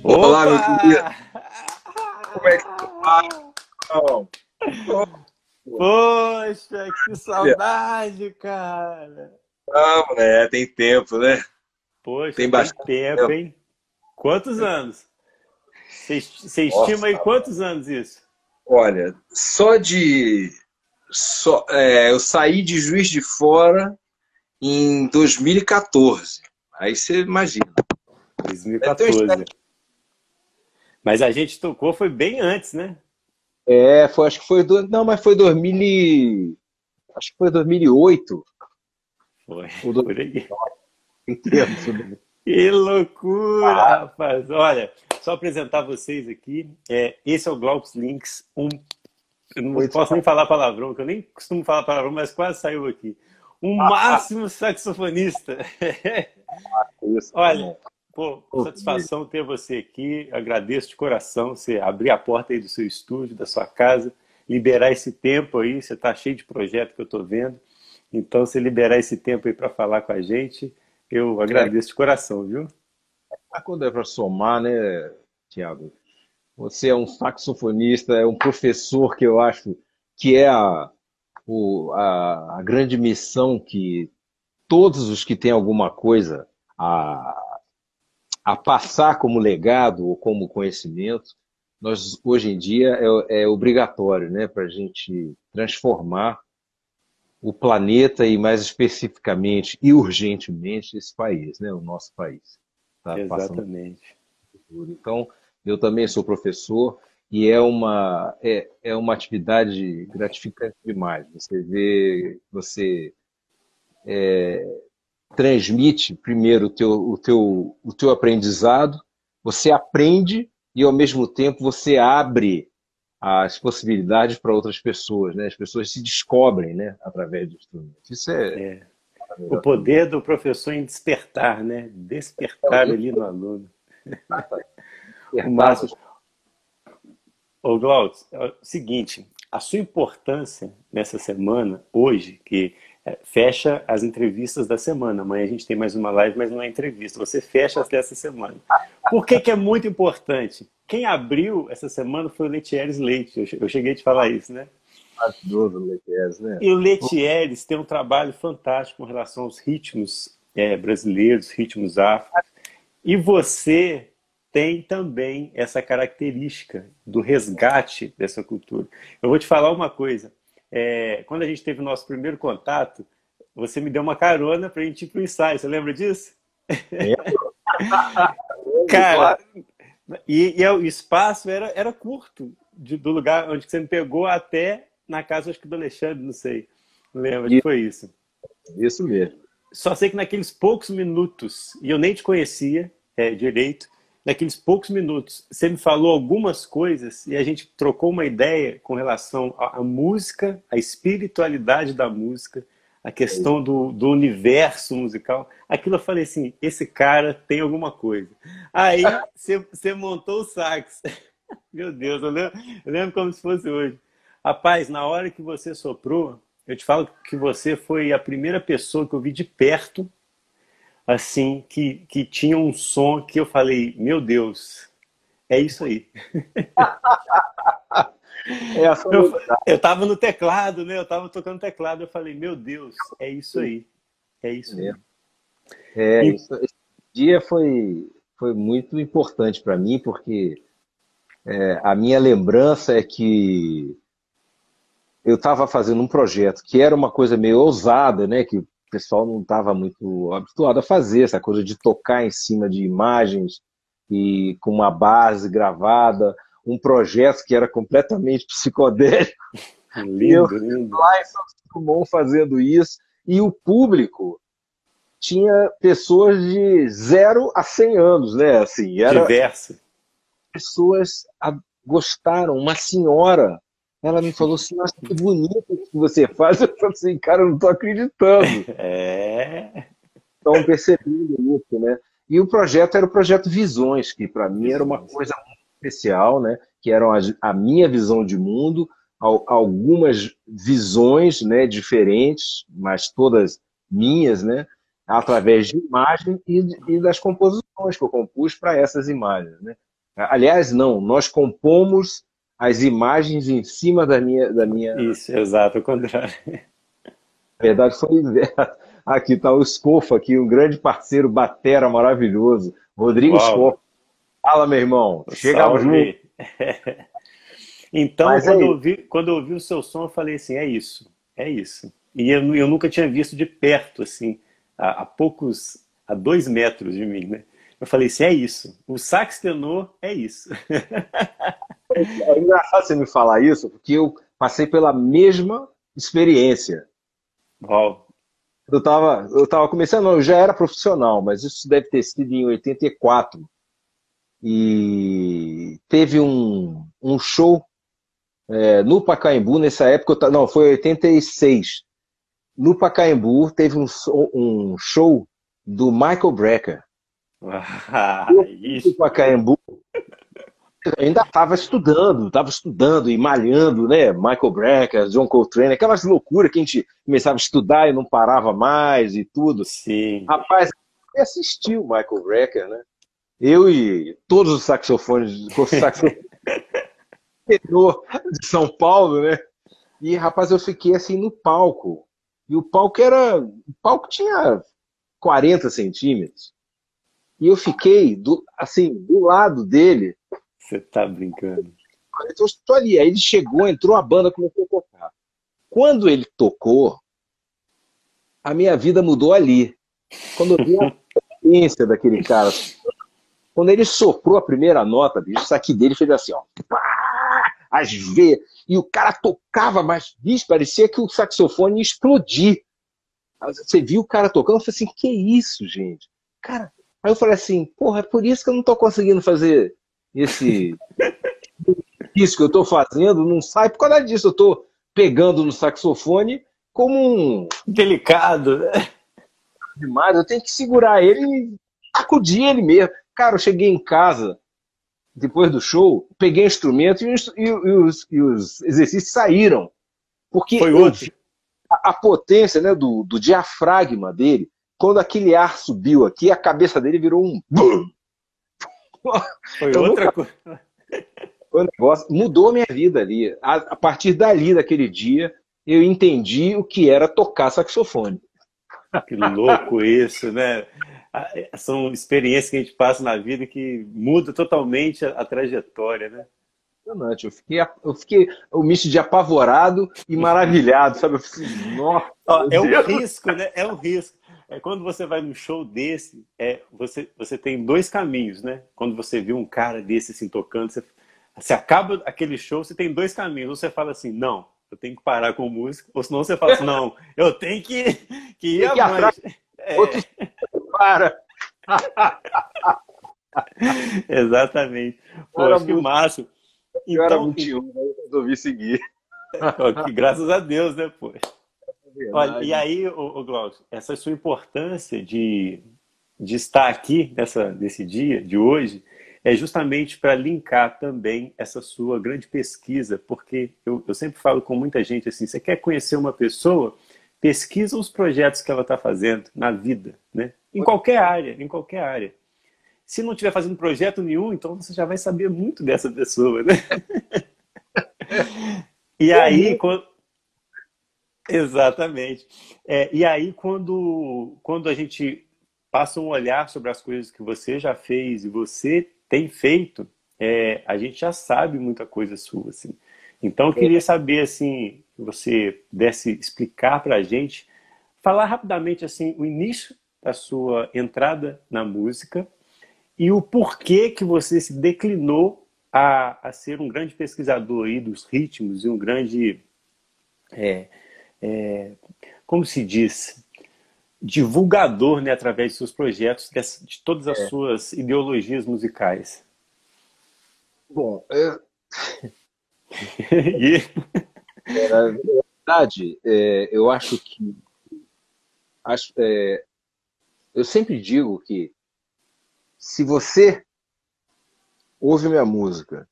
Olá, meu querido. Opa! Como é que tu tá? Irmão? Poxa, que Olha, saudade, cara! vamos, né? Tem tempo, né? Poxa, Tem tem bastante tempo, tempo. hein? Quantos anos? Você estima aí Nossa, quantos anos isso? olha, eu saí de Juiz de Fora em 2014. Aí você imagina. Deve ter uns 2014. Mas a gente tocou foi bem antes, né? acho que foi não, mas foi 2000, acho que foi 2008 Foi, ou por aí. 2009, tem tempo, né? Que loucura, rapaz! Olha, só apresentar vocês aqui. Esse é o Glaucus Links, eu não Muito posso nem falar palavrão, que eu nem costumo falar palavrão, mas quase saiu aqui. Um máximo saxofonista. isso, meu Olha, irmão. pô, satisfação ter você aqui. Agradeço de coração você abrir a porta aí do seu estúdio, da sua casa, liberar esse tempo aí. Você está cheio de projeto que eu estou vendo. Então, você liberar esse tempo aí para falar com a gente, eu É, agradeço de coração, viu? quando é para somar, né, Tiago? Você é um saxofonista, é um professor que eu acho que é a grande missão que todos os que têm alguma coisa a, a passar como legado ou como conhecimento, nós hoje em dia é obrigatório, né, para a gente transformar o planeta e mais especificamente e urgentemente esse país, né, o nosso país está passando Exatamente. por. Então, eu também sou professor e é uma atividade gratificante demais. Você vê, você transmite primeiro o teu aprendizado, você aprende e ao mesmo tempo você abre as possibilidades para outras pessoas, né? As pessoas se descobrem, né, através do instrumento. Isso é a O melhor coisa. poder do professor em despertar, né? Despertar ali no aluno. O Despertar. máximo. Ô, Glaucio, é o seguinte, a sua importância nessa semana, hoje, que fecha as entrevistas da semana. Amanhã a gente tem mais uma live, mas não é entrevista. Você fecha as dessa semana. Por que que é muito importante? Quem abriu essa semana foi o Letieres Leite. Eu cheguei a te falar isso, né? Maravilhoso, Lequez, né? E o Letieres tem um trabalho fantástico com relação aos ritmos brasileiros, ritmos afro. E você tem também essa característica do resgate dessa cultura. Eu vou te falar uma coisa. Quando a gente teve o nosso primeiro contato, você me deu uma carona para a gente ir para o ensaio. Você lembra disso? Lembro, lembro, Cara, claro. o espaço era curto do lugar onde você me pegou até na casa, acho que do Alexandre, não sei. Não lembro, acho que Isso, foi isso. isso mesmo. Só sei que naqueles poucos minutos, e eu nem te conhecia direito, naqueles poucos minutos, você me falou algumas coisas e a gente trocou uma ideia com relação à música, à espiritualidade da música, a questão do universo musical. Aquilo eu falei assim, esse cara tem alguma coisa. Aí você montou o sax. Meu Deus, eu lembro como se fosse hoje. Rapaz, na hora que você soprou, eu te falo que você foi a primeira pessoa que eu vi de perto, assim, que tinha um som que eu falei, meu Deus, é isso aí. É a sua Eu, novidade, eu tava no teclado, né? Eu tava tocando teclado, eu falei, meu Deus, é isso aí. É isso né? aí. E, Isso, esse dia foi muito importante para mim, porque a minha lembrança é que eu estava fazendo um projeto que era uma coisa meio ousada, né? Que o pessoal não estava muito habituado a fazer, essa coisa de tocar em cima de imagens e com uma base gravada, um projeto que era completamente psicodélico. E eu lindo, lindo. lá em Santos Dumont fazendo isso, e o público tinha pessoas de 0 a 100 anos, né? Assim, era Diverso. pessoas gostaram. Uma senhora, ela me falou assim: Nossa, que bonito que você faz. Eu falei assim, cara, eu não estou acreditando. É. Estão percebendo isso, né? E o projeto era o projeto Visões, que para mim era uma Visões. coisa muito especial, né? Que eram a minha visão de mundo, algumas visões, né, diferentes, mas todas minhas, né? Através de imagem e das composições que eu compus para essas imagens, né? Aliás, não, nós compomos as imagens em cima da minha. Isso, exato, ao contrário. Na verdade, foi o inverso. Aqui está o Scofa, aqui, um grande parceiro, batera maravilhoso. Rodrigo Uau, Scofa. Fala, meu irmão. Chegamos juntos. salve! Então, Mas é isso. quando eu ouvi o seu som, eu falei assim, é isso, é isso. E eu nunca tinha visto de perto, assim, a 2 metros de mim, né? Eu falei assim, é isso. O sax tenor é isso. É engraçado você me falar isso, porque eu passei pela mesma experiência. Uau, Eu tava começando, não, eu já era profissional, mas isso deve ter sido em 84. E teve um show no Pacaembu, nessa época, não, foi 86. No Pacaembu teve um show do Michael Brecker. Eu fui pro isso, Pacaembu, eu ainda estava estudando e malhando, né? Michael Brecker, John Coltrane, aquelas loucuras que a gente começava a estudar e não parava mais e tudo. sim. Rapaz, eu assisti o Michael Brecker, né? Eu e todos os saxofones, o saxofone de São Paulo, né? E, rapaz, eu fiquei assim no palco. E o palco tinha 40 centímetros. E eu fiquei assim, do lado dele. Você tá brincando. Então, eu estou ali. Aí ele chegou, entrou a banda, começou a tocar. Quando ele tocou, a minha vida mudou ali. Quando eu vi a potência daquele cara, quando ele soprou a primeira nota, bicho, isso aqui dele fez assim, ó. Pá! As veias. E o cara tocava, mas, bicho, parecia que o saxofone ia explodir. Você viu o cara tocando, eu falei assim, que isso, gente? Cara, aí eu falei assim, porra, é por isso que eu não tô conseguindo fazer esse isso que eu tô fazendo, não sai por causa disso. Eu tô pegando no saxofone como um Delicado, né? demais, eu tenho que segurar ele e acudir ele mesmo. Cara, eu cheguei em casa depois do show, peguei o instrumento e os exercícios saíram, porque Foi eu outro. vi a potência, né, do diafragma dele. Quando aquele ar subiu aqui, a cabeça dele virou um BUM! Foi Eu outra nunca. coisa. O negócio mudou a minha vida ali. A partir dali, daquele dia, eu entendi o que era tocar saxofone. Que louco isso, né? São experiências que a gente passa na vida que muda totalmente a trajetória, né? Impressionante. Eu fiquei um misto de apavorado e maravilhado, sabe? Eu falei, nossa, Ó, meu é um Deus. risco, né? É um risco. É quando você vai num show desse, você tem dois caminhos, né? Quando você vê um cara desse assim tocando, você acaba aquele show, você tem dois caminhos. Ou você fala assim, não, eu tenho que parar com música, ou senão você fala assim, não, eu tenho que ir Tem que ir atrás, avante. É, outros para. exatamente. Eu Pô, era acho que muito, massa. eu era Então, 21, aí eu resolvi seguir. ó, que graças a Deus, né, pô? É Olha, e verdade. aí, Glaucio, essa sua importância de estar aqui nesse dia de hoje é justamente para linkar também essa sua grande pesquisa, porque eu sempre falo com muita gente assim, você quer conhecer uma pessoa, pesquisa os projetos que ela está fazendo na vida, né? Em qualquer área, em qualquer área. Se não estiver fazendo projeto nenhum, então você já vai saber muito dessa pessoa, né? E aí, Comum. quando, exatamente. E aí, quando a gente passa um olhar sobre as coisas que você já fez e você tem feito, a gente já sabe muita coisa sua, assim. Então, eu queria saber, assim, que você pudesse explicar para a gente, falar rapidamente, assim, o início da sua entrada na música e o porquê que você se declinou a ser um grande pesquisador aí dos ritmos e um grande como se diz, divulgador, né, através de seus projetos, de todas as suas ideologias musicais. Bom, E, na verdade, eu acho que. Eu sempre digo que se você ouve minha música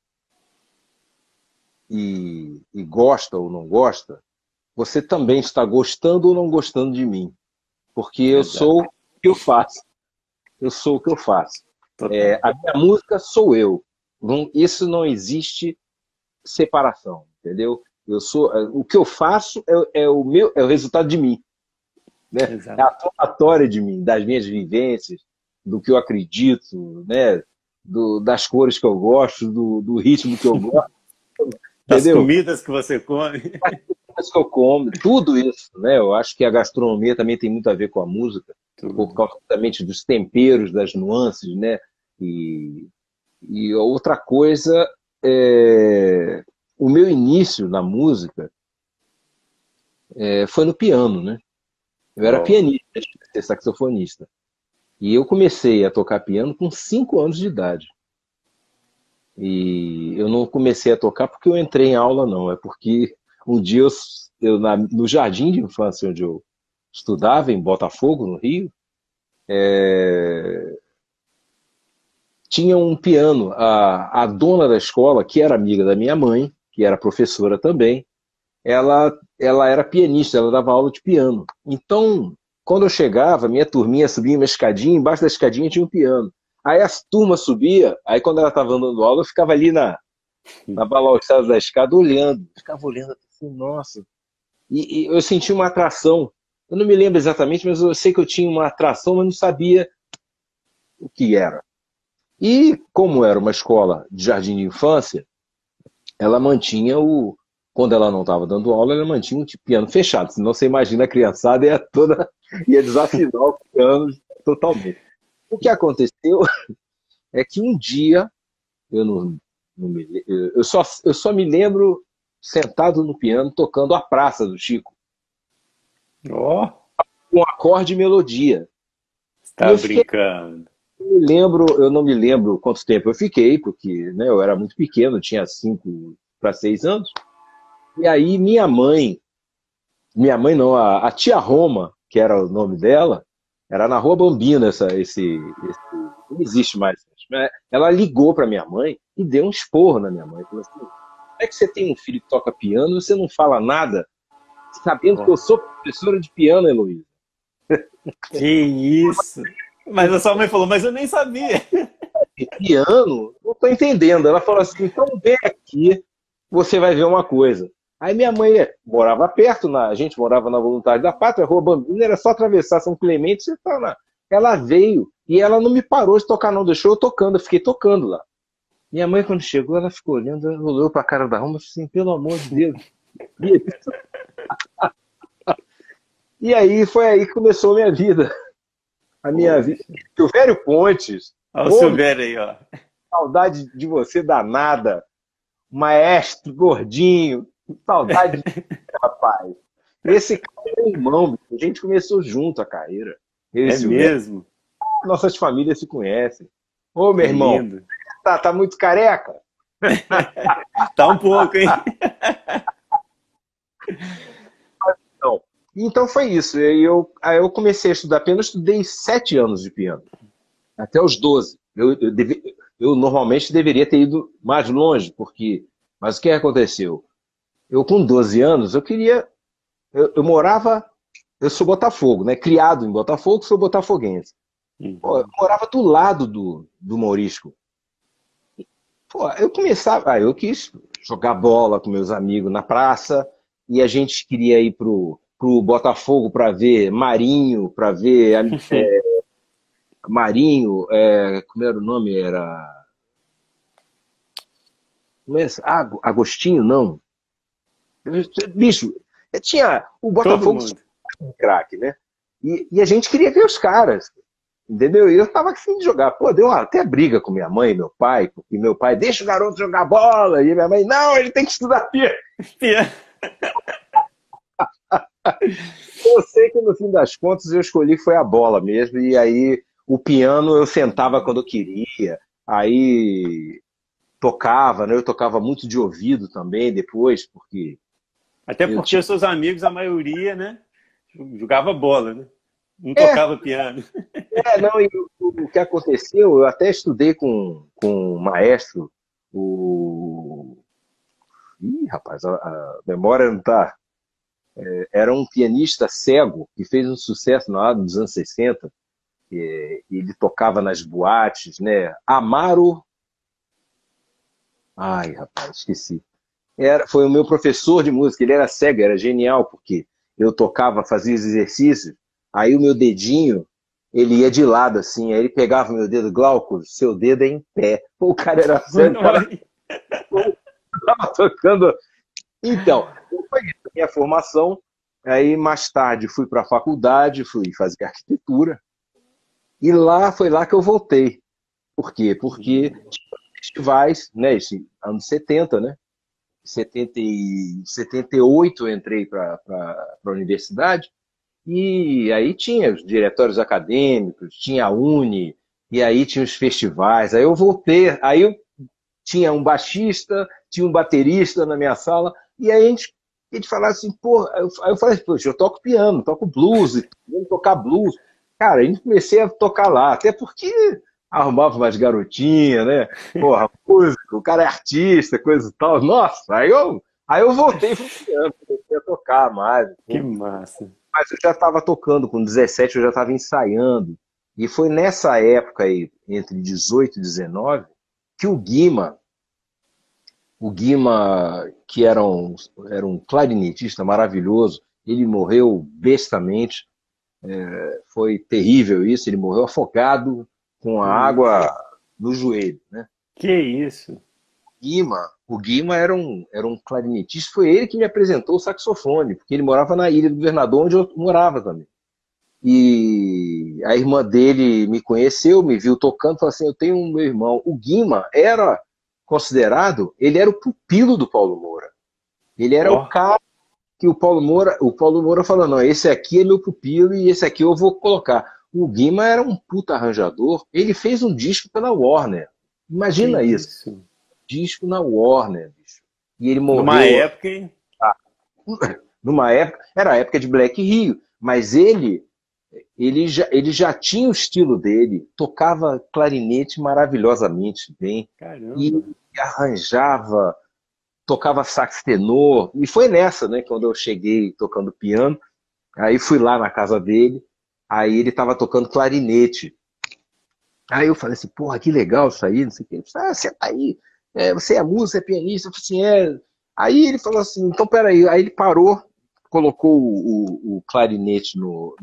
e gosta ou não gosta, você também está gostando ou não gostando de mim. Porque eu exato, sou o que eu faço. Eu sou o que eu faço. total. A minha música sou eu. isso não existe separação, entendeu? O que eu faço é o resultado de mim, né? É Exato. a somatória de mim, das minhas vivências, do que eu acredito, né? Das cores que eu gosto, do ritmo que eu gosto, Das entendeu? comidas que você come. As que eu como, tudo isso, né? Eu acho que a gastronomia também tem muito a ver com a música, por Tudo. causa justamente dos temperos, das nuances, né? E, e outra coisa é o meu início na música foi no piano, né? Eu era Ó, pianista, antes de ser saxofonista. E eu comecei a tocar piano com 5 anos de idade. E eu não comecei a tocar porque eu entrei em aula, não. É porque um dia no jardim de infância onde eu estudava, em Botafogo, no Rio, tinha um piano. A dona da escola, que era amiga da minha mãe, que era professora também, ela era pianista, ela dava aula de piano. Então, quando eu chegava, minha turminha subia uma escadinha, embaixo da escadinha tinha um piano. Aí a turma subia, aí quando ela estava dando aula, eu ficava ali na balançada da escada olhando. Ficava olhando assim, nossa. E eu senti uma atração. Eu não me lembro exatamente, mas eu sei que eu tinha uma atração, mas não sabia o que era. E como era uma escola de jardim de infância, ela mantinha o. Quando ela não estava dando aula, ela mantinha um piano fechado. Senão você imagina a criançada ia desafinar o piano totalmente. O que aconteceu é que um dia, eu não eu só me lembro sentado no piano tocando A Praça do Chico, ó, com acorde e melodia. E está eu fiquei, brincando. eu não me lembro quanto tempo eu fiquei, porque né, eu era muito pequeno, tinha 5 para 6 anos. E aí minha mãe não, a tia Roma, que era o nome dela, era na Rua Bambina, não existe mais. Ela ligou para minha mãe e deu um esporro na minha mãe. Falou assim, como é que você tem um filho que toca piano e você não fala nada, sabendo que Ó, eu sou professora de piano, Heloísa? que isso? Mas a sua mãe falou, mas eu nem sabia. Piano? Não estou entendendo. Ela falou assim, então vem aqui, você vai ver uma coisa. Aí minha mãe morava perto, a gente morava na Voluntária da Pátria, Rua Bambina, era só atravessar São Clemente, você tá lá. Ela veio e ela não me parou de tocar, não, deixou eu tocando, eu fiquei tocando lá. Minha mãe, quando chegou, ela ficou olhando, ela olhou para a cara da Roma e falou assim, pelo amor de Deus. E aí foi aí que começou a minha vida. A minha vida. Poxa. O Velho Pontes, Olha o ô, Silvério aí, ó. saudade de você danada, maestro gordinho, saudade de você, rapaz. Esse cara é meu irmão, bicho. A gente começou junto a carreira. Eu e É Silvério. mesmo? Nossas famílias se conhecem. Ô, meu Que irmão, lindo. tá muito careca? Tá um pouco, hein? Não. Então foi isso. Aí eu comecei a estudar piano, eu estudei 7 anos de piano, até os 12. Eu normalmente deveria ter ido mais longe, mas o que aconteceu? Eu, com 12 anos, eu queria. Eu morava. Eu sou Botafogo, né? Criado em Botafogo, sou botafoguense. Pô, eu Uhum. morava do lado do Maurício. Pô, eu começava. Eu quis jogar bola com meus amigos na praça, e a gente queria ir pro Botafogo para ver Marinho, para ver Marinho, como era o nome? Agostinho, não. Bicho, tinha o Todo Botafogo tinha mundo. um craque, né? E a gente queria ver os caras, entendeu? E eu tava afim de jogar. Pô, deu até briga com minha mãe e meu pai, porque meu pai deixa o garoto jogar bola, e minha mãe, não, ele tem que estudar piano. Eu sei que no fim das contas eu escolhi foi a bola mesmo, e aí o piano eu sentava quando eu queria, aí tocava, né? Eu tocava muito de ouvido também depois, porque Até eu porque tinha. os seus amigos, a maioria, né? Jogava bola, né? Não É, tocava piano. não, e o que aconteceu, eu até estudei com um maestro, o. Ih, rapaz, a memória não tá. Era um pianista cego que fez um sucesso na hora dos anos 60. Ele tocava nas boates, né? Amaro. Ai, rapaz, esqueci. Foi o meu professor de música, ele era cego, era genial, porque eu tocava, fazia os exercícios, aí o meu dedinho, ele ia de lado, assim, aí ele pegava o meu dedo, Glauco, seu dedo é em pé. O cara era cego, o cara Olha, estava tocando. Então, foi isso, a minha formação. Aí, mais tarde, fui para a faculdade, fui fazer arquitetura, e lá foi lá que eu voltei. Por quê? Porque tinha festivais, né, esse, anos 70, né? 78 eu entrei para a universidade, e aí tinha os diretórios acadêmicos, tinha a Uni, e aí tinha os festivais. Aí eu voltei, aí eu tinha um baixista, tinha um baterista na minha sala, e aí a gente falava assim, pô, aí eu falei, poxa, eu toco piano, toco blues, vamos tocar blues. Cara, a gente comecei a tocar lá, até porque arrumava umas garotinhas, né? Porra, músico, o cara é artista, coisa e tal. Nossa, aí eu voltei pro piano, comecei a tocar mais. que massa. Mas eu já estava tocando, com 17 eu já estava ensaiando. E foi nessa época aí, entre 18 e 19, que o Guima, que era um clarinetista maravilhoso, ele morreu bestamente. Foi terrível isso, ele morreu afogado com a Ixi, água no joelho, né? que isso? O Guima era um clarinetista, foi ele que me apresentou o saxofone, porque ele morava na Ilha do Governador, onde eu morava também. E a irmã dele me conheceu, me viu tocando, falou assim: eu tenho um meu irmão. O Guima era considerado, ele era o pupilo do Paulo Moura. Ele era o Ó, cara que o Paulo Moura falou: não, esse aqui é meu pupilo e esse aqui eu vou colocar. O Guima era um puta arranjador, ele fez um disco pela Warner. que Imagina isso, isso? disco na Warner, bicho. E ele Numa morreu época, hein? numa época, era a época de Black Rio, mas ele já tinha o estilo dele, tocava clarinete maravilhosamente bem e Caramba. arranjava, tocava sax tenor. E foi nessa, né, quando eu cheguei tocando piano, aí fui lá na casa dele, aí ele estava tocando clarinete. Aí eu falei assim, porra, que legal isso aí, não sei o que. Ele falou, senta aí, você é músico, você é pianista? Eu falei assim, é. Aí ele falou assim, então peraí. Aí ele parou, colocou o clarinete no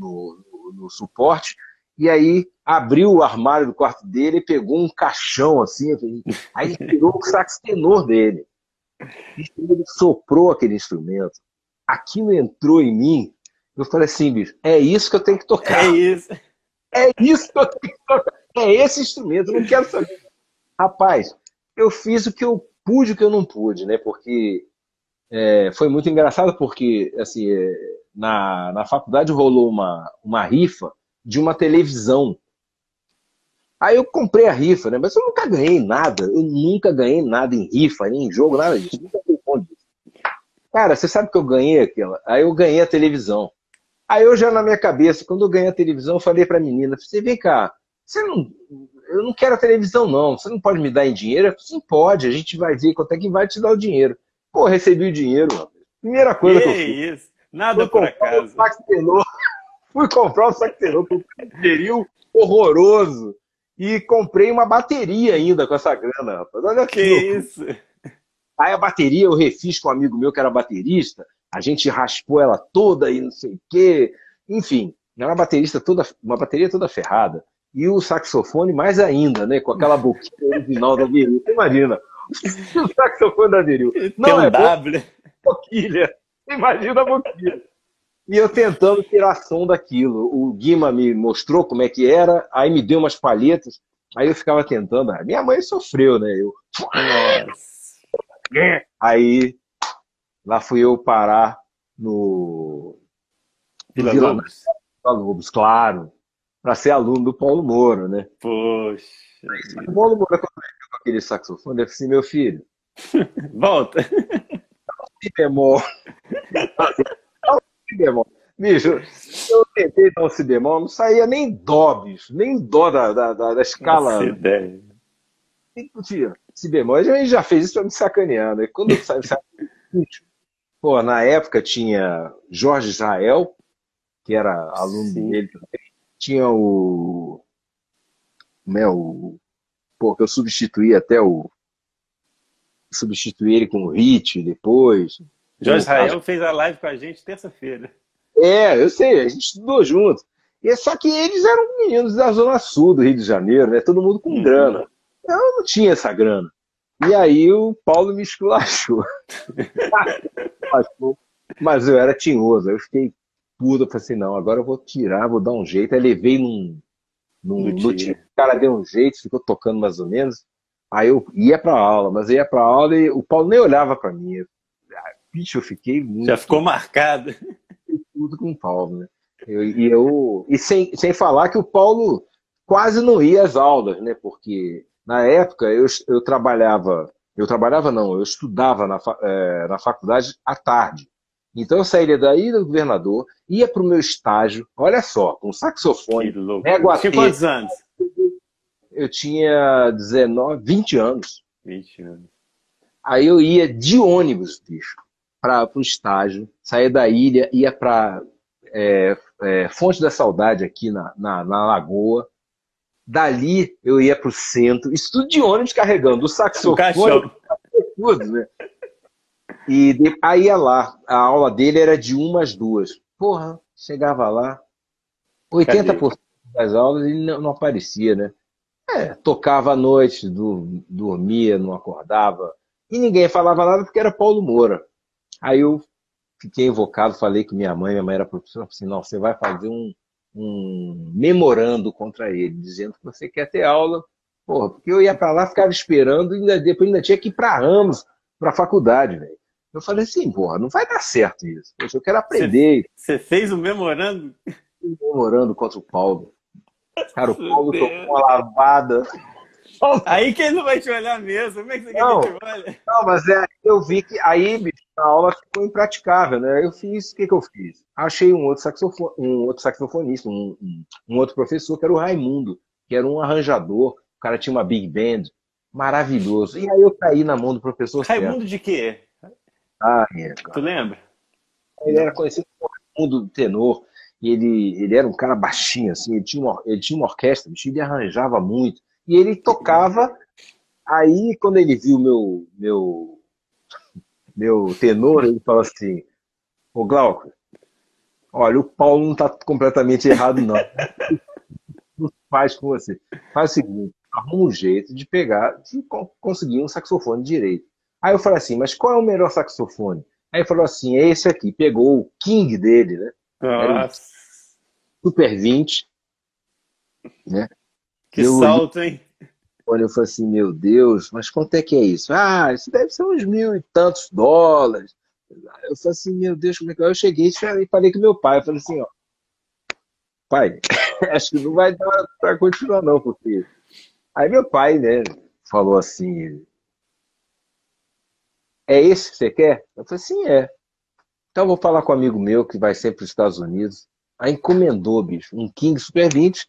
suporte, e aí abriu o armário do quarto dele e pegou um caixão assim, aí ele tirou o sax tenor dele. E ele soprou aquele instrumento. Aquilo entrou em mim. Eu falei assim, bicho, é isso que eu tenho que É tocar. isso. É isso que eu tenho que tocar. É esse instrumento, eu não quero saber. Rapaz, eu fiz o que eu pude e o que eu não pude, né? Porque foi muito engraçado, porque assim, na faculdade rolou uma rifa de uma televisão. Aí eu comprei a rifa, né? Mas eu nunca ganhei nada. Eu nunca ganhei nada em rifa, nem em jogo, nada disso. Nunca fui bom disso. Cara, você sabe que eu ganhei aquela? Aí eu ganhei a televisão. Aí eu já na minha cabeça, quando eu ganhei a televisão, eu falei pra menina, você vem cá, você não, eu não quero a televisão não, você não pode me dar em dinheiro? Eu falei, sim, pode, a gente vai ver quanto é que vai te dar o dinheiro. Pô, recebi o dinheiro, mano. Primeira Que coisa que eu fiz, isso? Nada fui por comprar um acaso. sax tenor, fui comprar um sax tenor com um dinheirinho horroroso e comprei uma bateria ainda com essa grana, rapaz. Olha Que que loucura. isso? Aí a bateria eu refiz com um amigo meu que era baterista, a gente raspou ela toda e não sei o quê. Enfim, era uma bateria toda ferrada. E o saxofone mais ainda, né? Com aquela boquinha original da Viril. Você imagina, o saxofone da Viril. Tem Não um é bom, W. boquilha. Imagina a boquilha. E eu tentando tirar som daquilo. O Guima me mostrou como é que era, aí me deu umas palhetas, aí eu ficava tentando. Minha mãe sofreu, né? Nossa. Aí lá fui eu parar no Vila Vila Lobos? Nova Lobos, claro, para ser aluno do Paulo Moura, né? Poxa O vida. Paulo Moura, com aquele saxofone, deve ser meu filho. Volta. Si bemol, dá um si bemol. Bicho, eu tentei dar um si bemol, não saía nem dó, bicho, nem dó da Essa escala. ideia. Tia, si bemol, a gente já fez isso pra me sacanear, né? Quando sai pô, na época tinha Jorge Israel, que era aluno Sim. dele também, tinha né, pô, que eu substituí até substituí ele com o Hit depois. Jorge Israel fez a live com a gente terça-feira. Eu sei, a gente estudou junto. E só que eles eram meninos da Zona Sul do Rio de Janeiro, né? Todo mundo com grana. Eu não tinha essa grana. E aí o Paulo me esculachou. Mas eu era tinhoso. Eu fiquei puto. Eu falei assim, não, agora eu vou tirar, vou dar um jeito. Aí levei no time. O cara deu um jeito, ficou tocando mais ou menos. Aí eu ia pra aula, mas eu ia pra aula e o Paulo nem olhava pra mim. Bicho, eu fiquei muito... Já ficou marcado. Tudo com o Paulo, né? E sem falar que o Paulo quase não ia às aulas, né? Porque na época eu trabalhava não, eu estudava na faculdade à tarde. Então eu saía daí do governador, ia para o meu estágio, olha só, com saxofone, Tinha quantos anos? Eu tinha 19, 20 anos. 20 anos. Aí eu ia de ônibus, bicho, para o estágio, saía da ilha, ia para Fonte da Saudade aqui na Lagoa. Dali eu ia para o centro, isso tudo de ônibus carregando o saxofone, tudo, né? E aí ia lá, a aula dele era de 1 às 2. Porra, chegava lá, 80% das aulas ele não aparecia, né? Tocava à noite, dormia, não acordava, e ninguém falava nada porque era Paulo Moura. Aí eu fiquei invocado, falei com minha mãe era professora, assim, não, você vai fazer um memorando contra ele, dizendo que você quer ter aula, porra, porque eu ia para lá, ficava esperando, e depois ainda tinha que ir para Ramos, para a faculdade, velho. Eu falei assim, porra, não vai dar certo isso. Eu quero aprender. Você fez um memorando? Um memorando contra o Paulo. Cara, o Paulo tocou uma lavada. Aí que ele não vai te olhar mesmo. Como é que você quer que ele te olhe? Não, mas eu vi que aí, bicho, a aula ficou impraticável, né? O que eu fiz? Achei um outro saxofonista, um outro professor, que era o Raimundo, que era um arranjador. O cara tinha uma big band, maravilhoso. E aí eu caí na mão do professor Raimundo certo. de quê? Cara. Tu lembra? Ele era conhecido como Raimundo Tenor. E ele era um cara baixinho, assim, ele tinha uma orquestra, bicho, ele arranjava muito. E ele tocava. Aí, quando ele viu meu tenor, ele falou assim, ô Glauco, olha, o Paulo não está completamente errado, não. Não faz com você. Faz o seguinte, arruma um jeito de conseguir um saxofone direito. Aí eu falei assim, mas qual é o melhor saxofone? Aí ele falou assim, é esse aqui. Pegou o King dele, né? Era um Super 20, né? Que salto, hein? Olha, eu falei assim, meu Deus, mas quanto é que é isso? Ah, isso deve ser uns $1.000 e tantos. Eu falei assim, meu Deus, como é que é? Eu cheguei e falei com meu pai. Eu falei assim, ó, pai, acho que não vai dar para continuar não, porque... Aí meu pai, né, falou assim, é esse que você quer? Eu falei assim, é. Então eu vou falar com um amigo meu que vai sempre para os Estados Unidos. Aí encomendou, bicho, um King Super 20,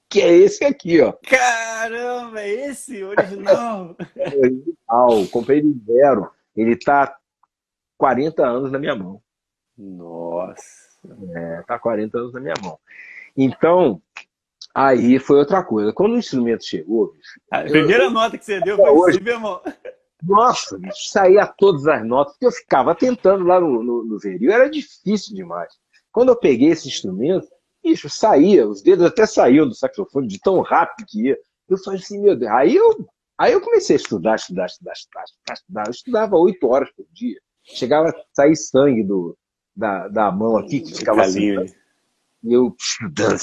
que é esse aqui, ó. Caramba, é esse original. Original, comprei ele zero. Ele tá 40 anos na minha mão. Nossa. Tá 40 anos na minha mão. Então, aí foi outra coisa. Quando o instrumento chegou, bicho, a primeira nota que você deu foi si bemol. Nossa, bicho, saía todas as notas, porque eu ficava tentando lá no veril, era difícil demais. Quando eu peguei esse instrumento, bicho, saía, os dedos até saíam do saxofone de tão rápido que ia. Eu falei assim, meu Deus. Aí eu comecei a estudar. Eu estudava 8 horas por dia. Chegava a sair sangue da mão aqui, que ficava assim. E eu estudando.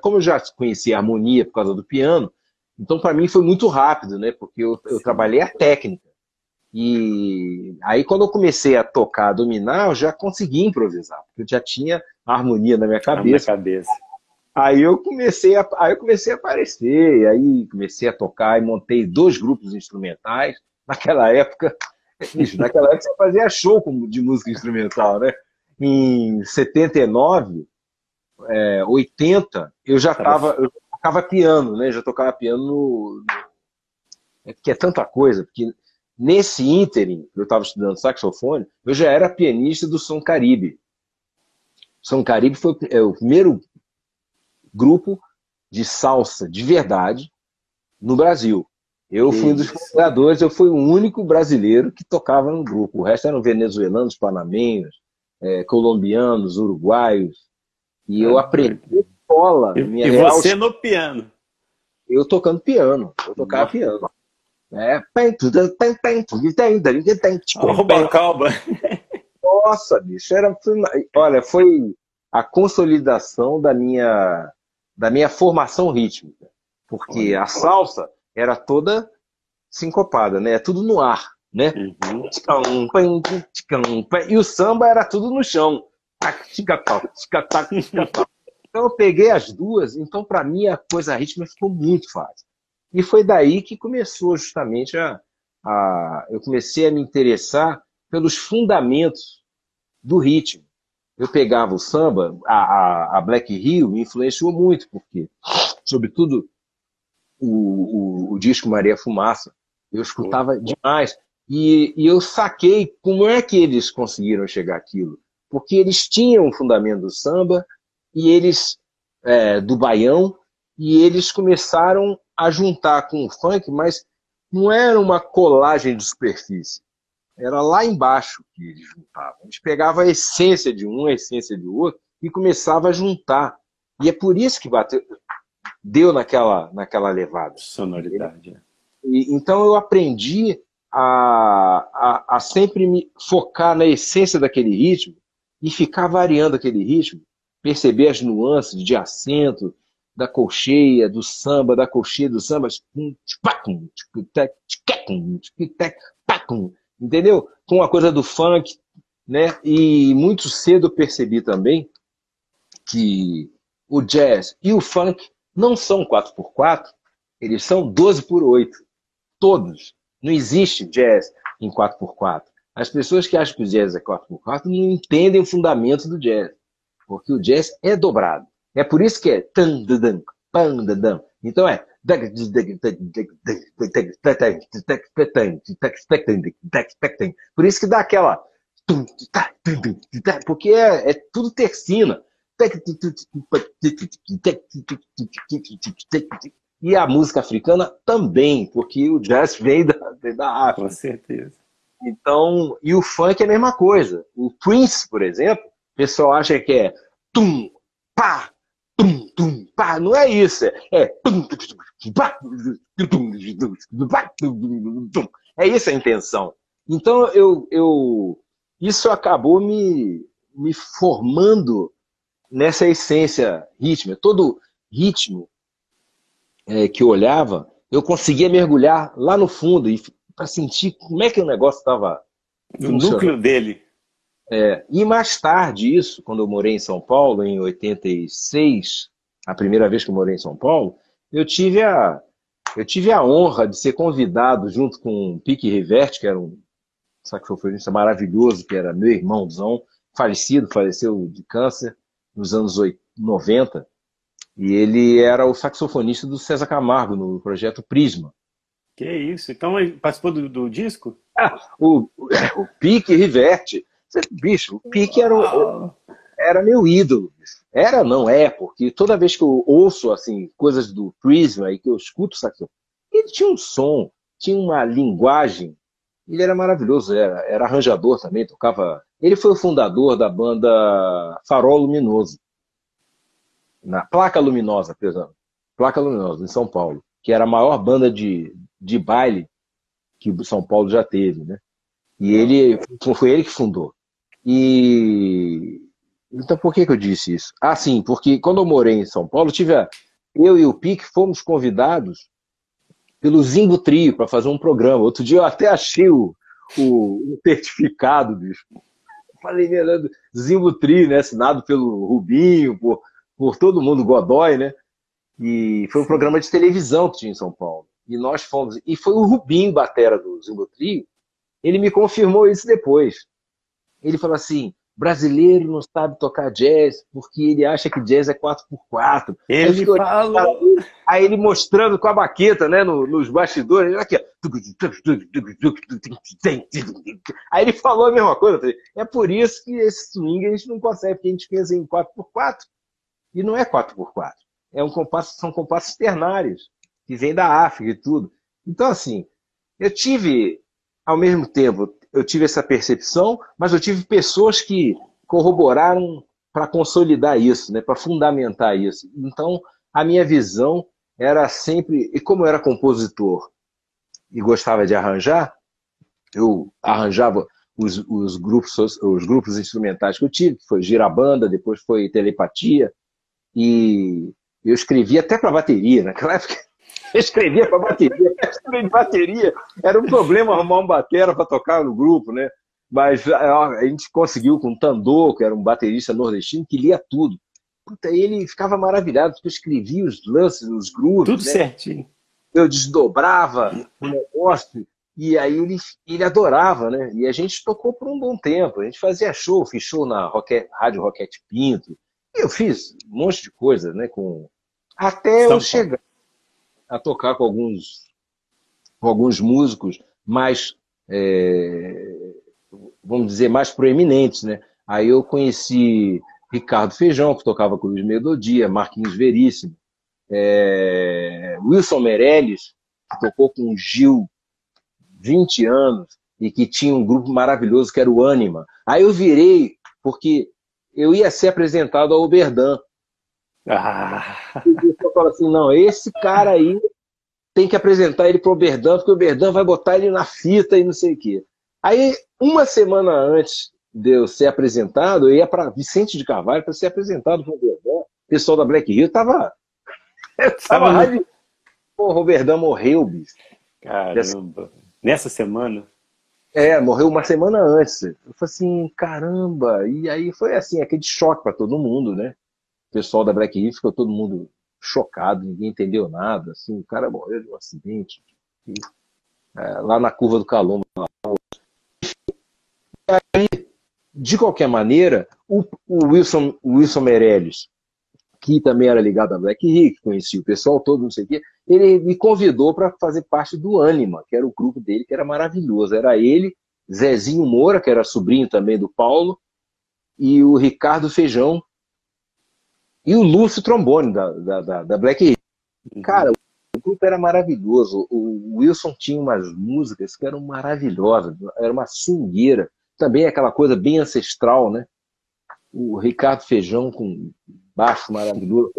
Como eu já conhecia a harmonia por causa do piano, então para mim foi muito rápido, né? Porque eu trabalhei a técnica. E aí quando eu comecei a tocar, a dominar, eu já conseguia improvisar, porque eu já tinha a harmonia na minha cabeça. Aí eu comecei a aparecer, aí comecei a tocar e montei 2 grupos instrumentais. Naquela época você fazia show de música instrumental, né? Em 79, 80, eu tocava piano, né? Já tocava piano que é tanta coisa, porque nesse ínterim, eu estava estudando saxofone, eu já era pianista do Som Caribe. Som Caribe foi o primeiro grupo de salsa de verdade no Brasil. Eu Que fui um dos isso. fundadores, eu fui o único brasileiro que tocava no grupo. O resto eram venezuelanos, panamenhos, colombianos, uruguaios. E Tá eu aprendi doido. escola, minha E real, você no piano. eu tocando piano, eu tocava Nó. piano. Robacoba. Nossa, bicho, olha, foi a consolidação da minha formação rítmica, porque Olha. a salsa era toda sincopada, né? É tudo no ar, né? Uhum. Ticam, pam, ticam, pam. E o samba era tudo no chão. Tac, tica, tac, tica, tac, tica, tac. Então eu peguei as duas, então para mim a coisa rítmica ficou muito fácil. E foi daí que começou justamente eu comecei a me interessar pelos fundamentos do ritmo. Eu pegava o samba, a Black Hill me influenciou muito, porque, sobretudo, o disco Maria Fumaça, eu Pô. escutava demais. E eu saquei como é que eles conseguiram chegar àquilo. Porque eles tinham o fundamento do samba, e eles, do baião, e eles começaram a juntar com o funk, mas não era uma colagem de superfície. Era lá embaixo que eles juntavam. Eles pegavam a essência de um, a essência do outro, e começavam a juntar. E é por isso que deu naquela levada. Entendeu? Sonoridade. É. Então eu aprendi a sempre me focar na essência daquele ritmo e ficar variando aquele ritmo, perceber as nuances de acento, da colcheia, do samba, da colcheia, do samba, entendeu? Com a coisa do funk, né? E muito cedo eu percebi também que o jazz e o funk não são 4x4, eles são 12x8. Todos. Não existe jazz em 4x4. As pessoas que acham que o jazz é 4x4 não entendem o fundamento do jazz. Porque o jazz é dobrado. É por isso que é tan dadam, pan dadam. Então é por isso que dá aquela porque é tudo tercina. E a música africana também, porque o jazz vem da Com África. certeza. Então, e o funk é a mesma coisa. O Prince, por exemplo, o pessoal acha que é tum, pá, tum, pá. Não é isso. É tum, pá, tum. É isso a intenção. Então, isso acabou me formando nessa essência rítmica. Todo ritmo que eu olhava, eu conseguia mergulhar lá no fundo e para sentir como é que o negócio estava No funcionando. núcleo dele. E mais tarde, isso, quando eu morei em São Paulo, em 86, a primeira vez que eu morei em São Paulo, eu tive a honra de ser convidado junto com o Pique Riverte, que era um saxofonista maravilhoso, que era meu irmãozão, falecido, faleceu de câncer nos anos 90, e ele era o saxofonista do César Camargo no projeto Prisma. Que isso? Então ele participou do disco? O Pique Riverte, bicho, o Pique Uau! era meu ídolo. Era, não é, porque toda vez que eu ouço assim coisas do Prisma e que eu escuto o saxofone, ele tinha um som, tinha uma linguagem, ele era maravilhoso, era arranjador também, tocava. Ele foi o fundador da banda Farol Luminoso, na Placa Luminosa, perdão, Placa Luminosa, em São Paulo, que era a maior banda de baile que o São Paulo já teve, né? E foi ele que fundou. E então por que eu disse isso? Ah, sim, porque quando eu morei em São Paulo, eu e o Pique fomos convidados pelo Zimbo Trio para fazer um programa. Outro dia eu até achei o certificado, bicho. Falei, Zimbo Trio, né? Assinado pelo Rubinho, por todo mundo, Godoy, né? E foi um Sim. programa de televisão que tinha em São Paulo. E nós fomos. E foi o Rubinho, batera do Zimbo Trio, ele me confirmou isso depois. Ele falou assim: brasileiro não sabe tocar jazz porque ele acha que jazz é 4x4. Aí eu Ele fiquei olhando para falou. ele, aí ele mostrando com a baqueta, né, nos bastidores, aqui, ó. Aí ele falou a mesma coisa. É por isso que esse swing a gente não consegue, porque a gente pensa em 4x4 e não é 4x4. São compassos ternários, que vêm da África e tudo. Então, assim, eu tive, ao mesmo tempo, eu tive essa percepção, mas eu tive pessoas que corroboraram para consolidar isso, né, para fundamentar isso. Então, a minha visão era sempre, e como eu era compositor e gostava de arranjar, eu arranjava os grupos instrumentais que eu tive, que foi Girabanda, depois foi Telepatia, e eu escrevia até para bateria. Naquela época, eu escrevia para bateria. De bateria era um problema arrumar um batera para tocar no grupo, né? Mas a gente conseguiu com o Tandô, que era um baterista nordestino, que lia tudo. Puta, ele ficava maravilhado, porque eu escrevia os lances, os grooves, Tudo né? certinho. Eu desdobrava o negócio, e aí ele adorava, né? E a gente tocou por um bom tempo. A gente fazia show, fiz show na Rádio Roquete Pinto. Eu fiz um monte de coisa, né? Até eu São Paulo. chegar a tocar com alguns músicos mais, vamos dizer, mais proeminentes, né? Aí eu conheci Ricardo Feijão, que tocava com Luiz Melodia, Marquinhos Veríssimo, Wilson Meirelles, que tocou com o Gil 20 anos e que tinha um grupo maravilhoso que era o Ânima. Aí eu virei, porque eu ia ser apresentado ao Oberdan. E eu falo assim, não, esse cara aí tem que apresentar ele pro Oberdan, porque o Oberdan vai botar ele na fita e não sei o quê. Aí, uma semana antes de eu ser apresentado, eu ia para Vicente de Carvalho para ser apresentado pro Oberdan. O pessoal da Black Hill tava raiva. Pô, o Oberdan morreu, bicho. Caramba. Nessa semana? Morreu uma semana antes. Eu falei assim, caramba. E aí foi assim, aquele choque para todo mundo, né? O pessoal da Black Hill ficou todo mundo chocado, ninguém entendeu nada. Assim, o cara morreu de um acidente. Lá na curva do Calombo. De qualquer maneira, o Wilson Meirelles, que também era ligado à Black Hill, que conhecia o pessoal todo, não sei o quê, ele me convidou para fazer parte do Ânima, que era o grupo dele, que era maravilhoso. Era ele, Zezinho Moura, que era sobrinho também do Paulo, e o Ricardo Feijão, e o Lúcio Trombone, da Black Hill. Cara, o grupo era maravilhoso. O Wilson tinha umas músicas que eram maravilhosas, era uma swingueira, também aquela coisa bem ancestral, né? O Ricardo Feijão com baixo maravilhoso.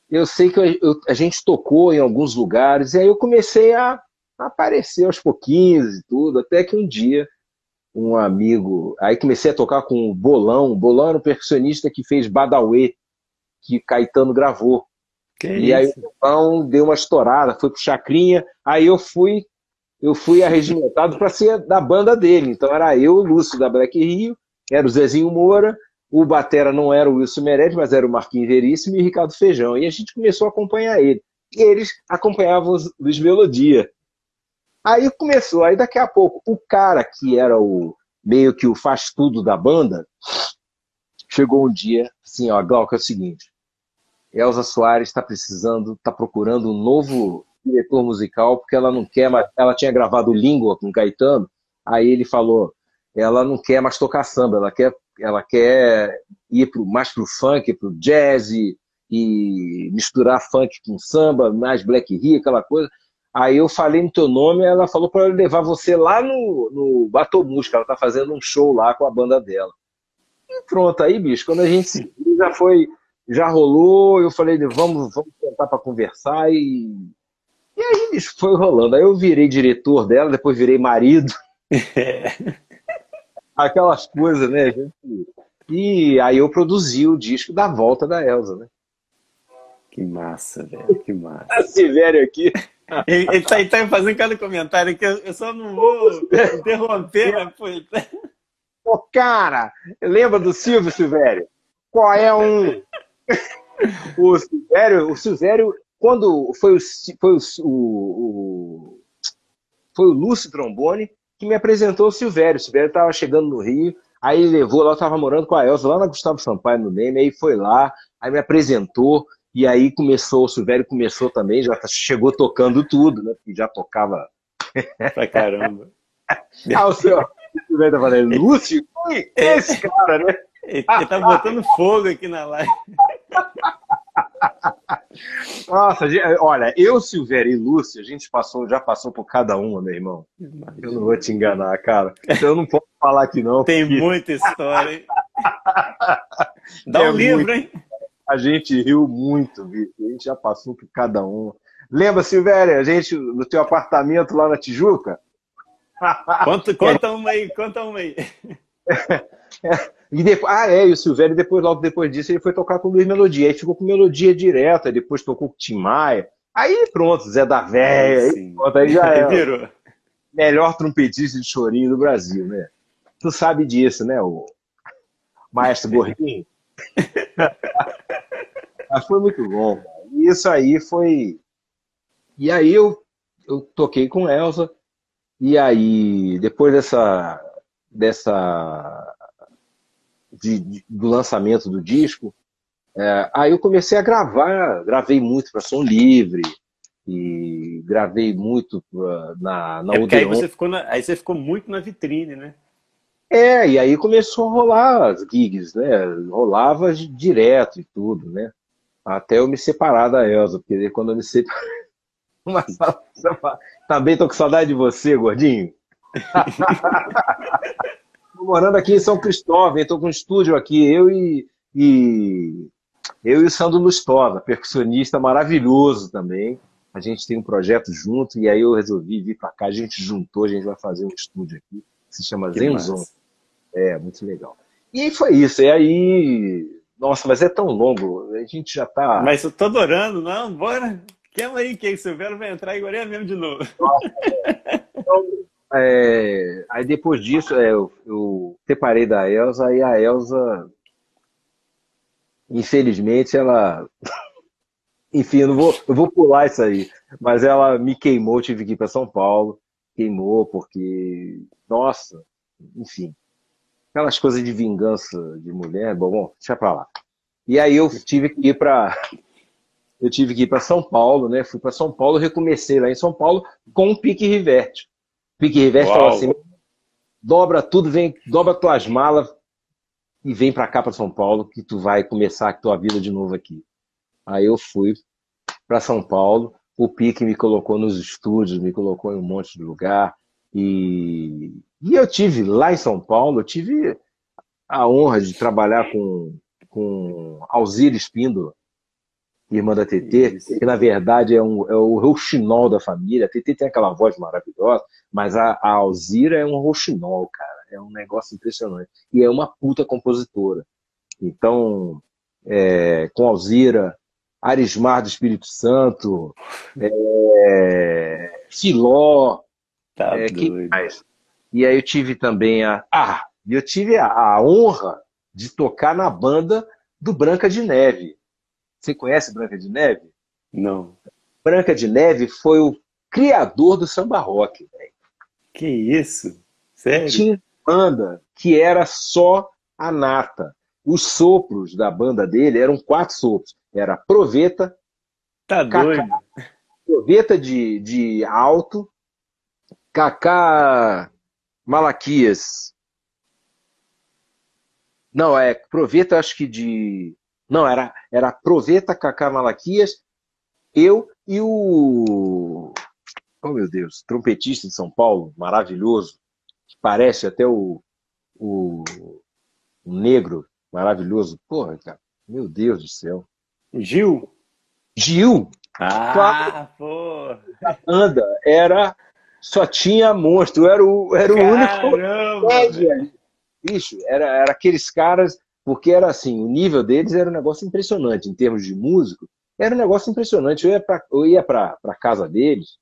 Eu sei que a gente tocou em alguns lugares, e aí eu comecei a aparecer aos pouquinhos e tudo, até que um dia um amigo... Aí comecei a tocar com o Bolão. O Bolão era um percussionista que fez Badauê, que Caetano gravou. E aí o Bolão deu uma estourada, foi pro Chacrinha, aí eu fui arregimentado para ser da banda dele. Então era eu, o Lúcio da Black Rio, era o Zezinho Moura, o batera não era o Wilson Meirelles, mas era o Marquinhos Veríssimo e o Ricardo Feijão. E a gente começou a acompanhar ele. E eles acompanhavam os Luiz Melodia. Aí começou, aí daqui a pouco, o cara que era meio que o faz-tudo da banda, chegou um dia, assim, ó, Glauco, é o seguinte, Elza Soares está procurando um novo diretor musical, porque ela não quer mais, ela tinha gravado Língua com Caetano, aí ele falou, ela não quer mais tocar samba, ela quer ir mais pro funk, pro jazz e misturar funk com samba, mais Black Rio, aquela coisa. Aí eu falei no teu nome, ela falou para eu levar você lá no Batomus, que ela tá fazendo um show lá com a banda dela. E pronto, aí, bicho, quando a gente se viu, já rolou, eu falei, vamos tentar para conversar, e aí, bicho, foi rolando. Aí eu virei diretor dela, depois virei marido. Aquelas coisas, né, gente? E aí eu produzi o disco da volta da Elza, né? Que massa, velho, que massa. Esse velho aqui. Ele tá fazendo cada comentário que eu só não vou interromper, mas pô. Pô, cara, lembra do Silvério? Qual é um? O Silvério, quando foi o Lúcio Trombone que me apresentou o Silvério. O Silvério estava chegando no Rio, aí ele levou lá, eu estava morando com a Elza lá na Gustavo Sampaio, no Neme, aí foi lá, aí me apresentou, e aí o Silvério começou também, já chegou tocando tudo, né? Porque já tocava. Pra caramba. O Silvério tá falando, Lúcio? Esse cara, né? Ele tá botando fogo aqui na live. Nossa, olha, eu, Silvério e Lúcia, a gente já passou por cada uma, meu irmão. Eu não vou te enganar, cara. Então eu não posso falar aqui não, Tem porque muita história, hein? Dá é um livro, muito. hein? A gente riu muito, bicho. A gente já passou por cada uma. Lembra, Silvério, a gente no teu apartamento lá na Tijuca? Conta uma aí, conta uma aí. E depois, e o Silvério, logo depois disso, ele foi tocar com o Luiz Melodia. Aí ficou com Melodia direto, aí depois tocou com o Tim Maia. Aí pronto, Zé da Aí Véia, aí, sim. pronto, aí já Aí é o virou. melhor trompetista de chorinho do Brasil, né? Tu sabe disso, né, o Maestro Gordinho? Mas foi muito bom, cara. E isso aí foi. E aí eu toquei com Elza, e aí, depois dessa do lançamento do disco, aí eu comecei a gravar, gravei muito para Som Livre, e gravei muito na É porque aí Odeon. você ficou aí você ficou muito na vitrine, né? E aí começou a rolar as gigs, né? Rolava direto e tudo, né? Até eu me separar da Elza, porque quando eu me separei, também tô com saudade de você, gordinho. Tô morando aqui em São Cristóvão, estou com um estúdio aqui, e eu e o Sandro Lustosa, percussionista maravilhoso também. A gente tem um projeto junto, e aí eu resolvi vir para cá, a gente juntou, a gente vai fazer um estúdio aqui, que se chama Que Zenzon. massa. É, muito legal. E aí foi isso, e aí... Nossa, mas é tão longo, a gente já tá... Mas eu tô adorando, não? Bora. Quer aí que o Silvério vai entrar agora mesmo de novo. Então, aí depois disso, eu separei da Elza, e a Elza, infelizmente, ela... Enfim, eu vou pular isso aí, mas ela me queimou, tive que ir para São Paulo, queimou porque, nossa, enfim, aquelas coisas de vingança de mulher, bom, deixa pra lá. E aí eu tive que ir para São Paulo, né? Fui para São Paulo, recomecei lá em São Paulo com o Pique Riverte. O Pique Riverte falou Uau. assim: dobra tudo, vem, dobra tuas malas e vem para cá, para São Paulo, que tu vai começar a tua vida de novo aqui. Aí eu fui para São Paulo, o Pique me colocou nos estúdios, me colocou em um monte de lugar, e eu tive lá em São Paulo, eu tive a honra de trabalhar com Alzira Espíndola, irmã da TT, Isso. que na verdade é o rouxinol da família. A TT tem aquela voz maravilhosa, mas a Alzira é um rouxinol, cara. É um negócio impressionante. E é uma puta compositora. Então, com Alzira, Arismar do Espírito Santo, Filó, Tá quem doido. mais? E aí eu tive também eu tive a honra de tocar na banda do Branca de Neve. Você conhece Branca de Neve? Não. Branca de Neve foi o criador do samba rock, velho. Que isso? Sério? Tinha banda que era só a nata. Os sopros da banda dele eram 4 sopros. Era proveta, Tá cacá, doido? proveta de alto, cacá Malaquias. Não, proveta, acho que de. Não, era proveta, cacá Malaquias, eu e o. Oh, meu Deus, trompetista de São Paulo, maravilhoso, que parece até o, o negro, maravilhoso. Porra, cara, meu Deus do céu. Gil? Gil, claro, Ah, pô! a banda só tinha monstro, era o único Caramba, média. velho! Bicho, era aqueles caras, porque era assim, o nível deles era um negócio impressionante, em termos de músico, era um negócio impressionante. Eu ia pra casa deles,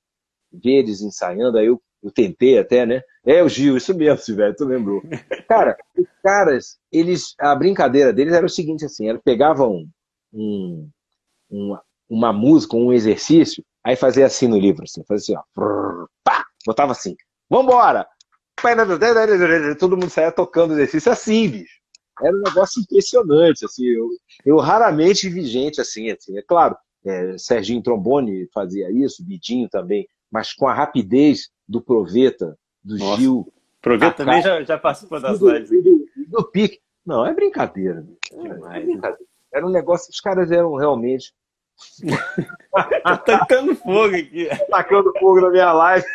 ver eles ensaiando, aí eu tentei até, né? O Gil, isso mesmo, Silvério, tu lembrou. Cara, os caras, a brincadeira deles era o seguinte, assim, eles pegavam um, uma música, um exercício, aí fazia assim no livro, assim, fazia assim, ó, pá, botava assim, vambora! Todo mundo saía tocando exercício assim, bicho. Era um negócio impressionante, assim, eu raramente vi gente assim, é claro, Serginho Trombone fazia isso, Bidinho também, mas com a rapidez do Proveta, do Nossa, Gil, Proveta Kaká também já participou e das do, lives e aqui. do, e do Pique. Não, é brincadeira, bicho. É Demais, né? brincadeira. Era um negócio, os caras eram realmente. Tô tacando fogo aqui. Tacando fogo na minha live.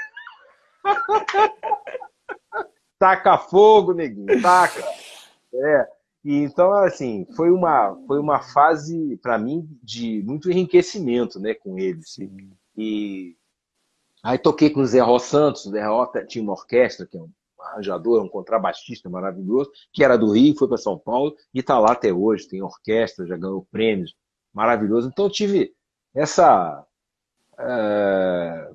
Taca fogo, neguinho, taca. É. E então, assim, foi uma fase, para mim, de muito enriquecimento, né, com eles. Sim. E aí toquei com o Zé Ró Santos. O Zé Ró tinha uma orquestra, que é um arranjador, um contrabaixista maravilhoso, que era do Rio, foi para São Paulo e está lá até hoje. Tem orquestra, já ganhou prêmios, maravilhoso. Então eu tive essa. É,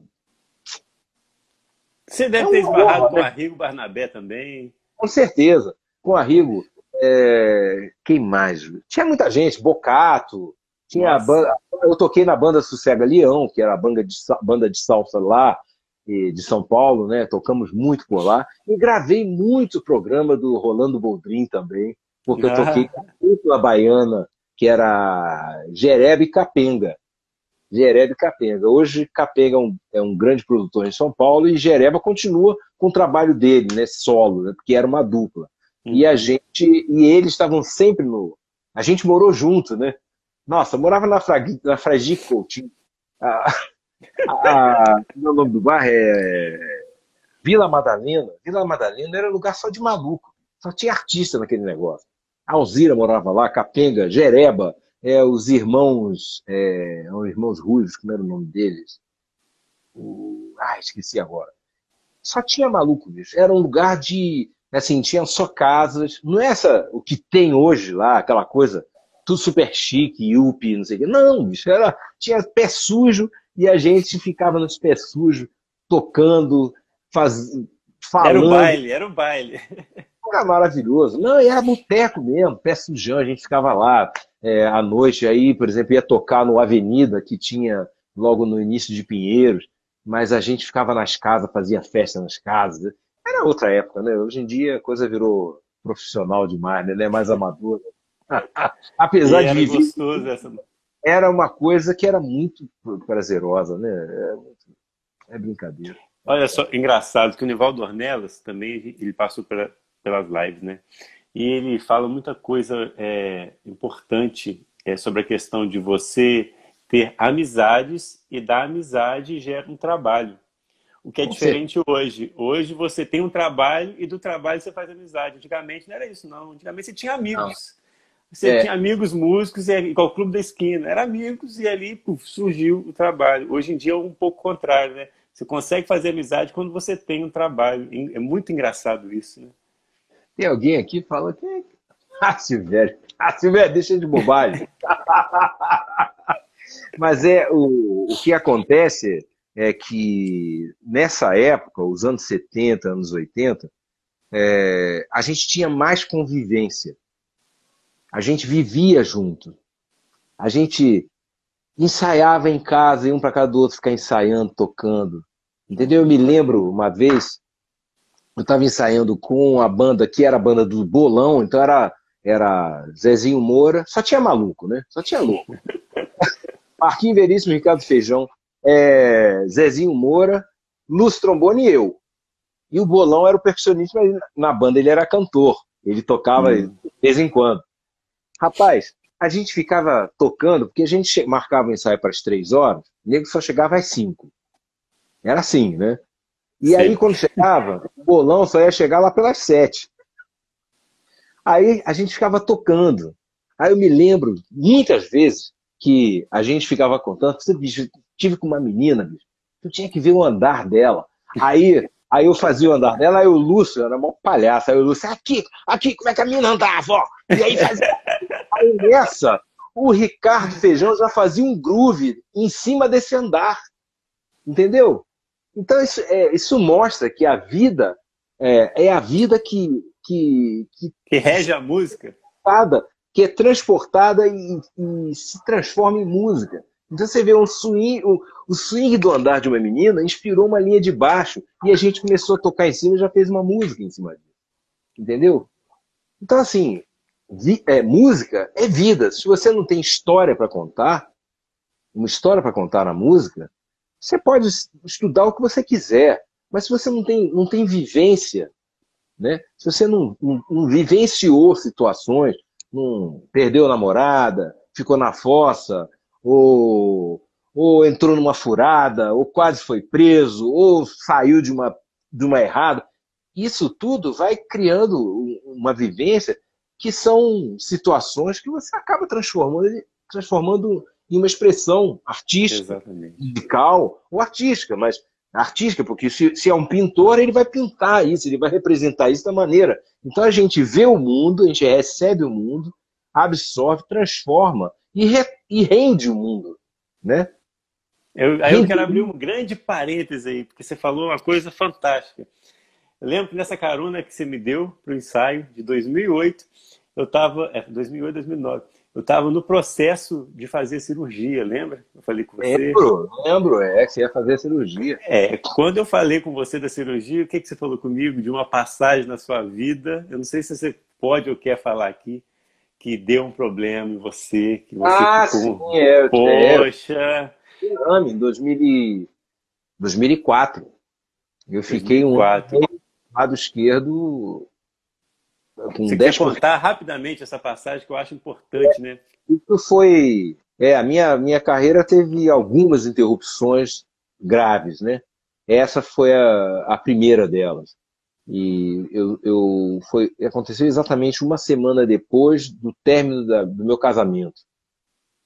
Você é deve ter uma esbarrado honra, com o né? Arrigo Barnabé também. Com certeza. Com a Rigo, quem mais? Tinha muita gente, Bocato, tinha a Nossa. banda, eu toquei na banda Sossega Leão, que era a banda de salsa lá de São Paulo, né? Tocamos muito por lá. E gravei muito programa do Rolando Boldrin também, porque eu toquei com a Ah, dupla baiana, que era Jereba e Capenga. Jereba e Capenga. Hoje Capenga é um grande produtor em São Paulo e Jereba continua com o trabalho dele, né, solo, né, porque era uma dupla. uhum. E eles estavam sempre no. A gente morou junto, né? Nossa, eu morava na Fradique Coutinho. A, o nome do bairro é Vila Madalena. Vila Madalena era lugar só de maluco. Só tinha artista naquele negócio. A Alzira morava lá, Capenga, Jereba, os irmãos ruivos, como era o nome deles? Esqueci agora. Só tinha maluco, bicho. Era um lugar de, assim, tinha só casas. Não é o que tem hoje lá, aquela coisa, tudo super chique, yuppie, não sei o quê. Não, bicho, tinha pé sujo e a gente ficava nos pés sujos, tocando, faz, Era o falando. baile, era o baile. Era maravilhoso. Não, e era boteco mesmo, pé sujão, a gente ficava lá à noite, aí, por exemplo, ia tocar no Avenida, que tinha logo no início de Pinheiros, mas a gente ficava nas casas, fazia festa nas casas. Era outra época, né? Hoje em dia a coisa virou profissional demais, né? Não é mais amador. E Apesar de era viver, gostoso essa. era uma coisa que era muito prazerosa, né? É brincadeira. Olha só, engraçado que o Nivaldo Ornelas também ele passou pelas lives, né? E ele fala muita coisa importante sobre a questão de você ter amizades e da amizade gera um trabalho. O que é Com certeza. diferente hoje. Hoje você tem um trabalho e do trabalho você faz amizade. Antigamente não era isso, não. Antigamente você tinha Não. amigos. Você tinha É, amigos músicos, igual o Clube da Esquina. Era amigos e ali puf, surgiu o trabalho. Hoje em dia é um pouco contrário, né? Você consegue fazer amizade quando você tem um trabalho. É muito engraçado isso, né? tem alguém aqui que fala que Silvério. Silvério, deixa de bobagem. Mas o que acontece é que nessa época, os anos 70, anos 80, a gente tinha mais convivência. A gente vivia junto. A gente ensaiava em casa, ia um para casa do outro ficar ensaiando, tocando. Entendeu? Eu me lembro uma vez, eu estava ensaiando com a banda que era a banda do Bolão, então era Zezinho Moura, só tinha maluco, né? Só tinha louco. Marquinhos Veríssimo, Ricardo Feijão, Zezinho Moura, Lúcio Trombone e eu. E o Bolão era o percussionista, mas na banda ele era cantor. Ele tocava de Hum. vez em quando. Rapaz, a gente ficava tocando, porque a gente marcava o ensaio para as 3 horas, o nego só chegava às 5. Era assim, né? E aí, Sei. quando chegava, o Bolão só ia chegar lá pelas 7. Aí a gente ficava tocando. Aí eu me lembro, muitas vezes, que a gente ficava contando, você, bicho, tive com uma menina, bicho, tu tinha que ver o andar dela. Aí eu fazia o andar dela, aí o Lúcio era mó palhaço, aí o Lúcio, aqui, como é que a menina andava, ó? E aí fazia. Aí nessa, o Ricardo Feijão já fazia um groove em cima desse andar, entendeu? Então isso mostra que a vida é a vida que Que rege a música? transportada, que é transportada e se transforma em música. Então você vê o swing do andar de uma menina inspirou uma linha de baixo e a gente começou a tocar em cima e já fez uma música em cima disso. Entendeu? Então, assim, música é vida. Se você não tem história para contar, uma história para contar na música, você pode estudar o que você quiser. Mas se você não tem vivência, né? Se você não vivenciou situações, não perdeu a namorada, ficou na fossa, ou entrou numa furada, ou quase foi preso, ou saiu de uma errada. Isso tudo vai criando uma vivência que são situações que você acaba transformando em uma expressão artística, Exatamente. musical ou artística, mas artística, porque se é um pintor, ele vai pintar isso, ele vai representar isso da maneira. Então a gente vê o mundo, a gente recebe o mundo, absorve, transforma e rende o mundo, né? Aí eu Rende quero o abrir mundo. um grande parêntese aí, porque você falou uma coisa fantástica. Eu lembro que nessa carona que você me deu para o ensaio de 2008, eu estava, 2008, 2009, eu estava no processo de fazer cirurgia, lembra? Eu falei com você. Lembro, que você ia fazer a cirurgia. Quando eu falei com você da cirurgia, o que que você falou comigo de uma passagem na sua vida? Eu não sei se você pode ou quer falar aqui, que deu um problema em você, que você Ah, sim, ficou, eu poxa, exame em 2004. Eu fiquei um ano 2004. do lado esquerdo com Você quer 10%. contar rapidamente essa passagem que eu acho importante, né? Isso foi. A minha carreira teve algumas interrupções graves, né? Essa foi a primeira delas. E aconteceu exatamente uma semana depois do término do meu casamento,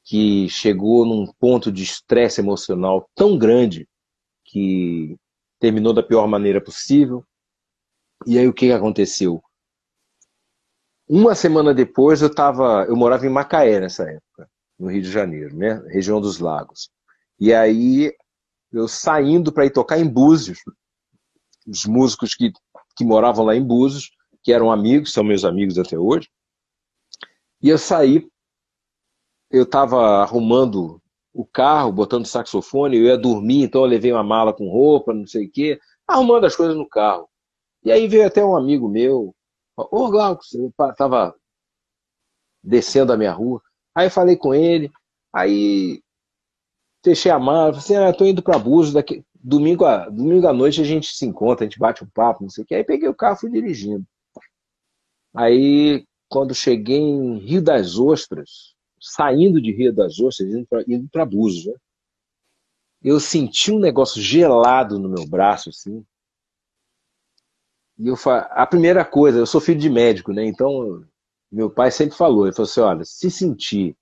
que chegou num ponto de estresse emocional tão grande que terminou da pior maneira possível. E aí o que aconteceu? Uma semana depois eu morava em Macaé nessa época, no Rio de Janeiro, né? Região dos Lagos. E aí eu saindo para ir tocar em Búzios, os músicos que moravam lá em Búzios, que eram amigos, são meus amigos até hoje, e eu estava arrumando o carro, botando saxofone, eu ia dormir, então eu levei uma mala com roupa, não sei o quê, arrumando as coisas no carro. E aí veio até um amigo meu, ô Glauco, eu estava descendo a minha rua, aí eu falei com ele, aí fechei a mala, falei assim, tô indo para Búzios, domingo à noite a gente se encontra, a gente bate um papo, não sei o quê. Aí peguei o carro e fui dirigindo. Aí, quando cheguei em Rio das Ostras, saindo de Rio das Ostras, indo para Búzios, né? Eu senti um negócio gelado no meu braço, assim. A primeira coisa, eu sou filho de médico, né? Então, meu pai sempre falou, ele falou assim, olha, se sentir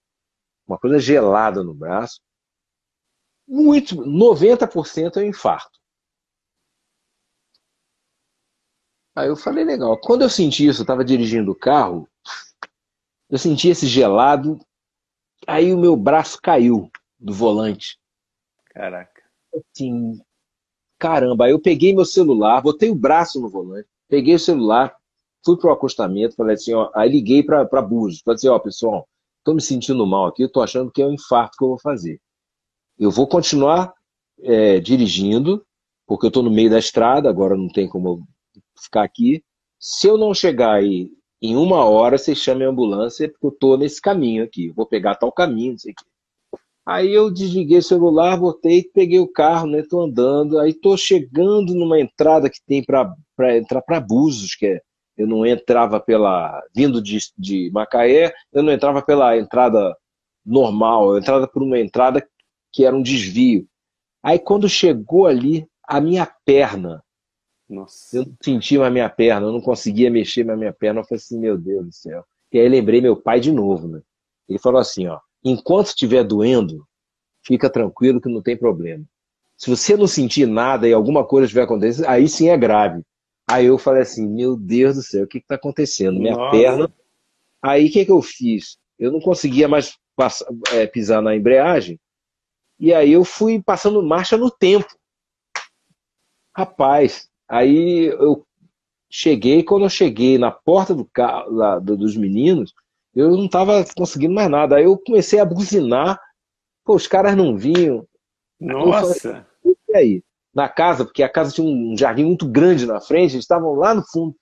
uma coisa gelada no braço, 90% é um infarto. Aí eu falei, legal. Quando eu senti isso, eu estava dirigindo o carro, eu senti esse gelado, aí o meu braço caiu do volante. Caraca. Assim, caramba. Aí eu peguei meu celular, botei o braço no volante, peguei o celular, fui pro acostamento, falei assim, ó, aí liguei para Búzios, falei assim, ó, pessoal, tô me sentindo mal aqui, eu tô achando que é um infarto que eu vou fazer. Eu vou continuar dirigindo, porque eu tô no meio da estrada, agora não tem como eu ficar aqui. Se eu não chegar aí em 1 hora, você chame a ambulância, porque eu tô nesse caminho aqui. Eu vou pegar tal caminho, não sei o quê. Aí eu desliguei o celular, botei, peguei o carro, né? Tô andando, aí tô chegando numa entrada que tem para entrar para Búzios, eu não entrava vindo de Macaé, eu não entrava pela entrada normal, eu entrava por uma entrada que era um desvio. Aí quando chegou ali, a minha perna, eu Nossa. não sentia mais a minha perna, eu não conseguia mexer mais a minha perna. Eu falei assim, meu Deus do céu. E aí lembrei meu pai de novo, né? Ele falou assim, ó, enquanto estiver doendo, fica tranquilo que não tem problema. Se você não sentir nada e alguma coisa estiver acontecendo, aí sim é grave. Aí eu falei assim, meu Deus do céu, o que está acontecendo? Minha perna. Nossa. Aí o que eu fiz? Eu não conseguia mais pisar na embreagem, e aí eu fui passando marcha no tempo. Rapaz, aí eu cheguei, quando eu cheguei na porta do carro, lá, dos meninos, eu não estava conseguindo mais nada. Aí eu comecei a buzinar, pô, os caras não vinham. Aí eu falei, Nossa. e aí? Na casa, porque a casa tinha um jardim muito grande na frente, eles estavam lá no fundo.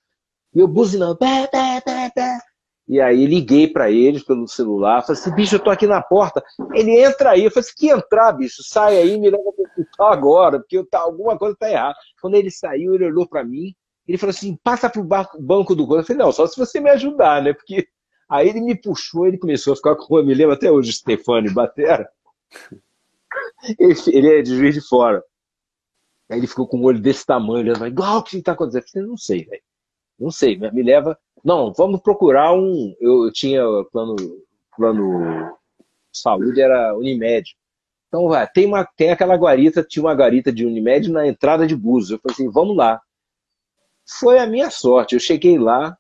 E eu buzinando, pé, pé, pé, pé. E aí liguei para eles pelo celular, falei assim, bicho, eu tô aqui na porta. Ele entra aí. Eu falei assim, que entrar, bicho? Sai aí, me leva pro hospital agora, porque alguma coisa tá errada. Quando ele saiu, ele olhou para mim, ele falou assim, passa pro banco do gol. Eu falei, não, só se você me ajudar, né? Porque aí ele me puxou, ele começou a ficar com, eu me lembro até hoje, Stefani Batera. Ele é de Juiz de Fora. Aí ele ficou com o olho desse tamanho, olhando, igual o que está acontecendo? Eu falei, não sei, velho. Não sei, me leva. Não, vamos procurar um. Eu tinha plano de saúde, era Unimed. Então, vai, tem aquela guarita, tinha uma guarita de Unimed na entrada de Búzios. Eu falei assim, vamos lá. Foi a minha sorte. Eu cheguei lá,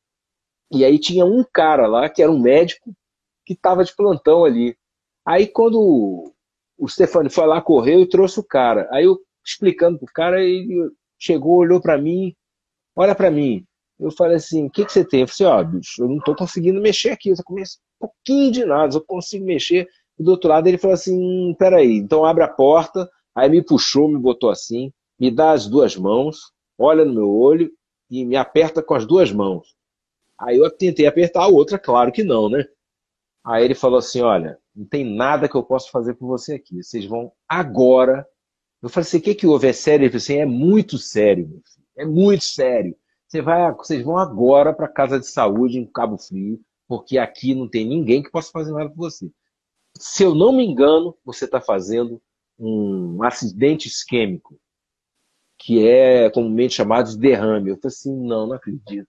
e aí tinha um cara lá, que era um médico, que estava de plantão ali. Aí quando o Stefani foi lá, correu e trouxe o cara. Aí eu explicando pro cara, ele chegou, olhou para mim, olha para mim. Eu falei assim, o que você tem? Eu falei assim, ó, bicho, eu não tô conseguindo mexer aqui, eu só começo um pouquinho de nada, eu consigo mexer. E do outro lado ele falou assim, peraí, então abre a porta, aí me puxou, me botou assim, me dá as duas mãos, olha no meu olho e me aperta com as duas mãos. Aí eu tentei apertar a outra, claro que não, né? Aí ele falou assim, olha, não tem nada que eu possa fazer por você aqui, vocês vão agora. Eu falei assim, o que que houve? É sério? Ele falou assim, é muito sério, meu filho. É muito sério. Vocês vão agora para a casa de saúde em Cabo Frio, porque aqui não tem ninguém que possa fazer nada por você. Se eu não me engano, você está fazendo um acidente isquêmico, que é comumente chamado de derrame. Eu falei assim, não, não acredito.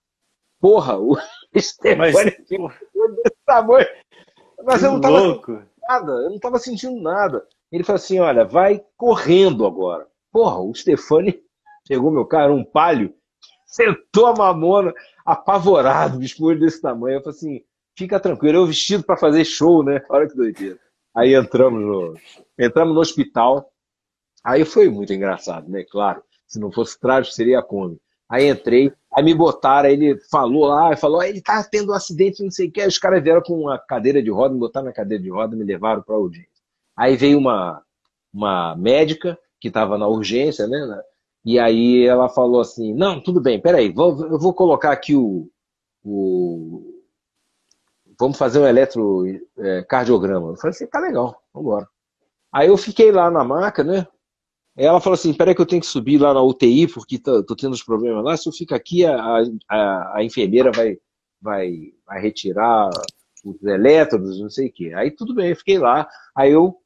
Porra, o Mas, Stefani pô, ficou desse tamanho. que Mas eu não estava sentindo louco. nada, eu não estava sentindo nada. Ele falou assim, olha, vai correndo agora. Porra, o Stefani pegou meu carro, um palio, sentou a mamona, apavorado, bicho, com o olho desse tamanho. Eu falei assim, fica tranquilo, eu vestido para fazer show, né? Olha que doideira. Aí entramos no hospital. Aí foi muito engraçado, né? Claro, se não fosse trágico, seria cômico. Aí entrei, aí me botaram, aí ele falou lá, falou, ele tá tendo um acidente, não sei o que. Aí os caras vieram com uma cadeira de roda, me botaram na cadeira de roda, me levaram para a urgência. Aí veio uma médica que estava na urgência, né? E aí ela falou assim, não, tudo bem, peraí, eu vou colocar aqui o vamos fazer um eletrocardiograma. Eu falei assim, tá legal, vamos embora. Aí eu fiquei lá na maca, né? Ela falou assim, peraí que eu tenho que subir lá na UTI, porque tô tendo uns problemas lá, se eu ficar aqui, a enfermeira vai retirar os elétrodos, não sei o quê. Aí tudo bem, eu fiquei lá. Aí eu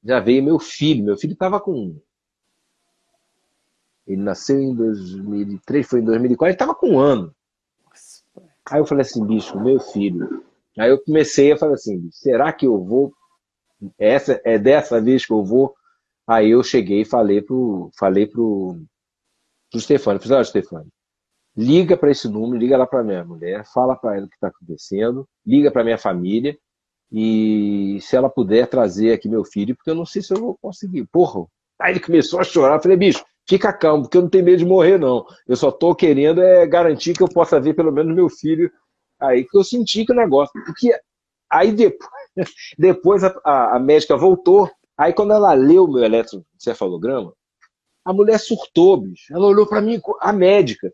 já veio meu filho estava com... Ele nasceu em 2003, foi em 2004, ele estava com um ano. Aí eu falei assim, bicho, meu filho. Aí eu comecei a falar assim, bicho, será que eu vou? É dessa vez que eu vou? Aí eu cheguei e falei pro Stefano, falei, olha, Stefano, liga para esse número, liga lá para minha mulher, fala para ela o que está acontecendo, liga para minha família e se ela puder trazer aqui meu filho, porque eu não sei se eu vou conseguir. Porra. Aí ele começou a chorar, eu falei, bicho, fica calmo, porque eu não tenho medo de morrer, não. Eu só tô querendo garantir que eu possa ver pelo menos meu filho. Aí que eu senti que o negócio. Porque aí depois a médica voltou, aí quando ela leu o meu eletrocefalograma, a mulher surtou, bicho. Ela olhou para mim, a médica.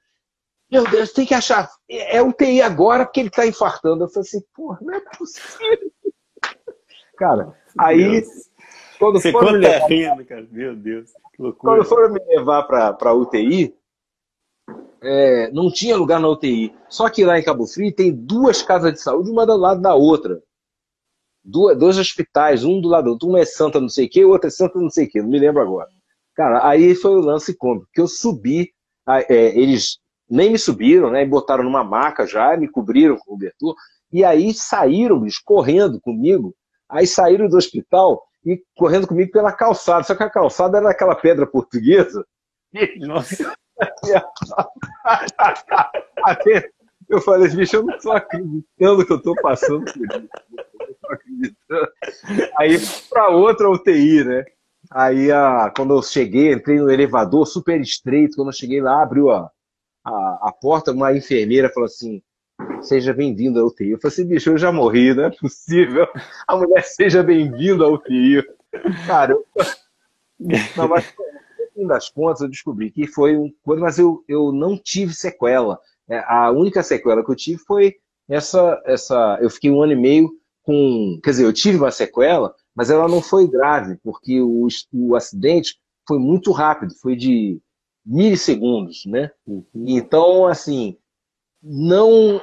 Meu Deus, tem que achar. É UTI agora porque ele tá infartando. Eu falei assim, porra, não é possível. Cara, aí, Deus. quando foram Secou me levar, terreno, cara. Meu Deus, que quando loucura. foram me levar para UTI, não tinha lugar na UTI. Só que lá em Cabo Frio tem duas casas de saúde, uma do lado da outra. Dois hospitais, um do lado do outro. Um é Santa não sei o que, o outro é Santa não sei o que, não me lembro agora. Cara, aí foi o lance cômico, que eu subi, eles nem me subiram, né, e botaram numa maca já, me cobriram com o cobertor, e aí saíram, bicho, correndo comigo, aí saíram do hospital e correndo comigo pela calçada, só que a calçada era aquela pedra portuguesa, Nossa, até eu falei, bicho, eu não estou acreditando que eu estou passando por isso, eu não tô acreditando. Aí para outra UTI, né? Aí, quando eu cheguei, entrei no elevador super estreito. Quando eu cheguei lá, abriu a porta, uma enfermeira falou assim: seja bem-vindo à UTI. Eu falei assim, bicho, eu já morri, não é possível. A mulher, seja bem-vindo à UTI. Cara, não, mas no fim das contas eu descobri que foi mas eu não tive sequela. A única sequela que eu tive foi eu fiquei um ano e meio quer dizer, eu tive uma sequela, mas ela não foi grave, porque o acidente foi muito rápido, foi de milissegundos, né? Então, assim, não,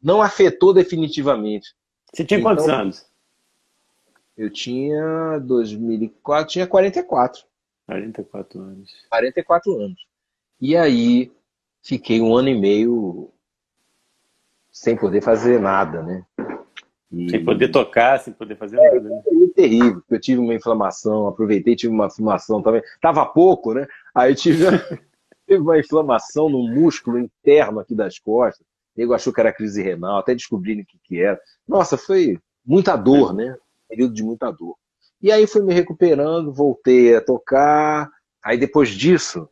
não afetou definitivamente. você tinha quantos Então, anos? Eu tinha 2004, tinha 44. 44 anos. 44 anos. E aí fiquei um ano e meio sem poder fazer nada, né? Sem poder E tocar, sem poder fazer nada, né? foi terrível, porque eu tive uma inflamação, aproveitei, tive uma inflamação também. Tava pouco, né? Aí tive uma inflamação no músculo interno aqui das costas. O nego achou que era crise renal, até descobriram o que que era. Nossa, foi muita dor, né? Período de muita dor. E aí fui me recuperando, voltei a tocar. Aí depois disso,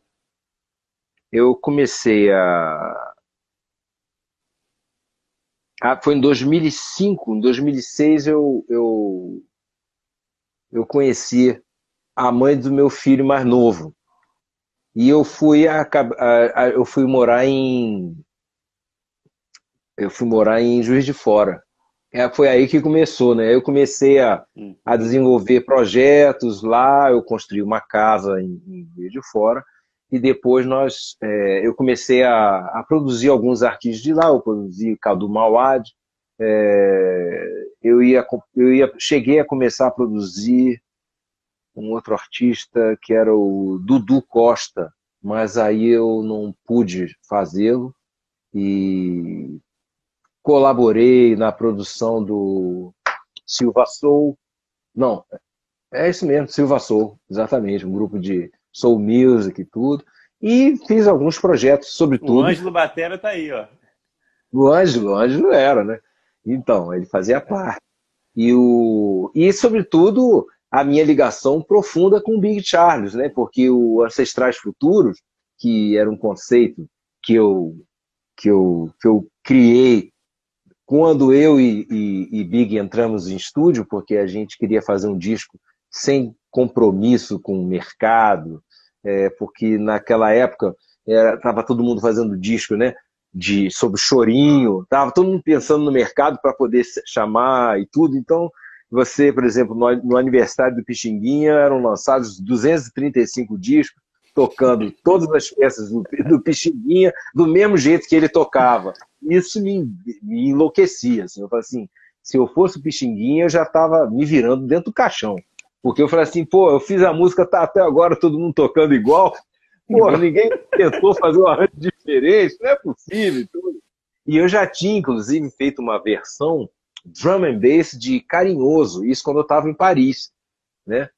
eu comecei foi em 2005, em 2006 eu conheci a mãe do meu filho mais novo. E eu fui morar em Juiz de Fora. Foi aí que começou, né? Eu comecei a desenvolver projetos lá, eu construí uma casa em Juiz de Fora, e depois eu comecei a produzir alguns artistas de lá, eu produzi Cadu Mauad, cheguei a começar a produzir um outro artista que era o Dudu Costa, mas aí eu não pude fazê-lo, e colaborei na produção do Silva Soul. Não, é isso mesmo, Silva Soul, exatamente, um grupo de soul music e tudo. E fiz alguns projetos, O sobretudo Ângelo Batera tá aí, ó. o Ângelo era, né? Então, ele fazia parte. E sobretudo, a minha ligação profunda com o Big Charles, né? Porque o Ancestrais Futuros, que era um conceito que eu criei quando eu e Big entramos em estúdio, porque a gente queria fazer um disco sem compromisso com o mercado, porque naquela época estava todo mundo fazendo disco, né? Sobre chorinho, estava todo mundo pensando no mercado para poder chamar e tudo. Então, você, por exemplo, no aniversário do Pixinguinha, eram lançados 235 discos, tocando todas as peças do Pixinguinha do mesmo jeito que ele tocava. Isso me enlouquecia. Assim. Eu falei assim, se eu fosse o Pixinguinha, eu já estava me virando dentro do caixão. Porque eu falei assim, pô, eu fiz a música, tá até agora todo mundo tocando igual. Pô, ninguém tentou fazer um arranjo diferente, não é possível. E eu já tinha, inclusive, feito uma versão drum and bass de Carinhoso, isso quando eu estava em Paris, né?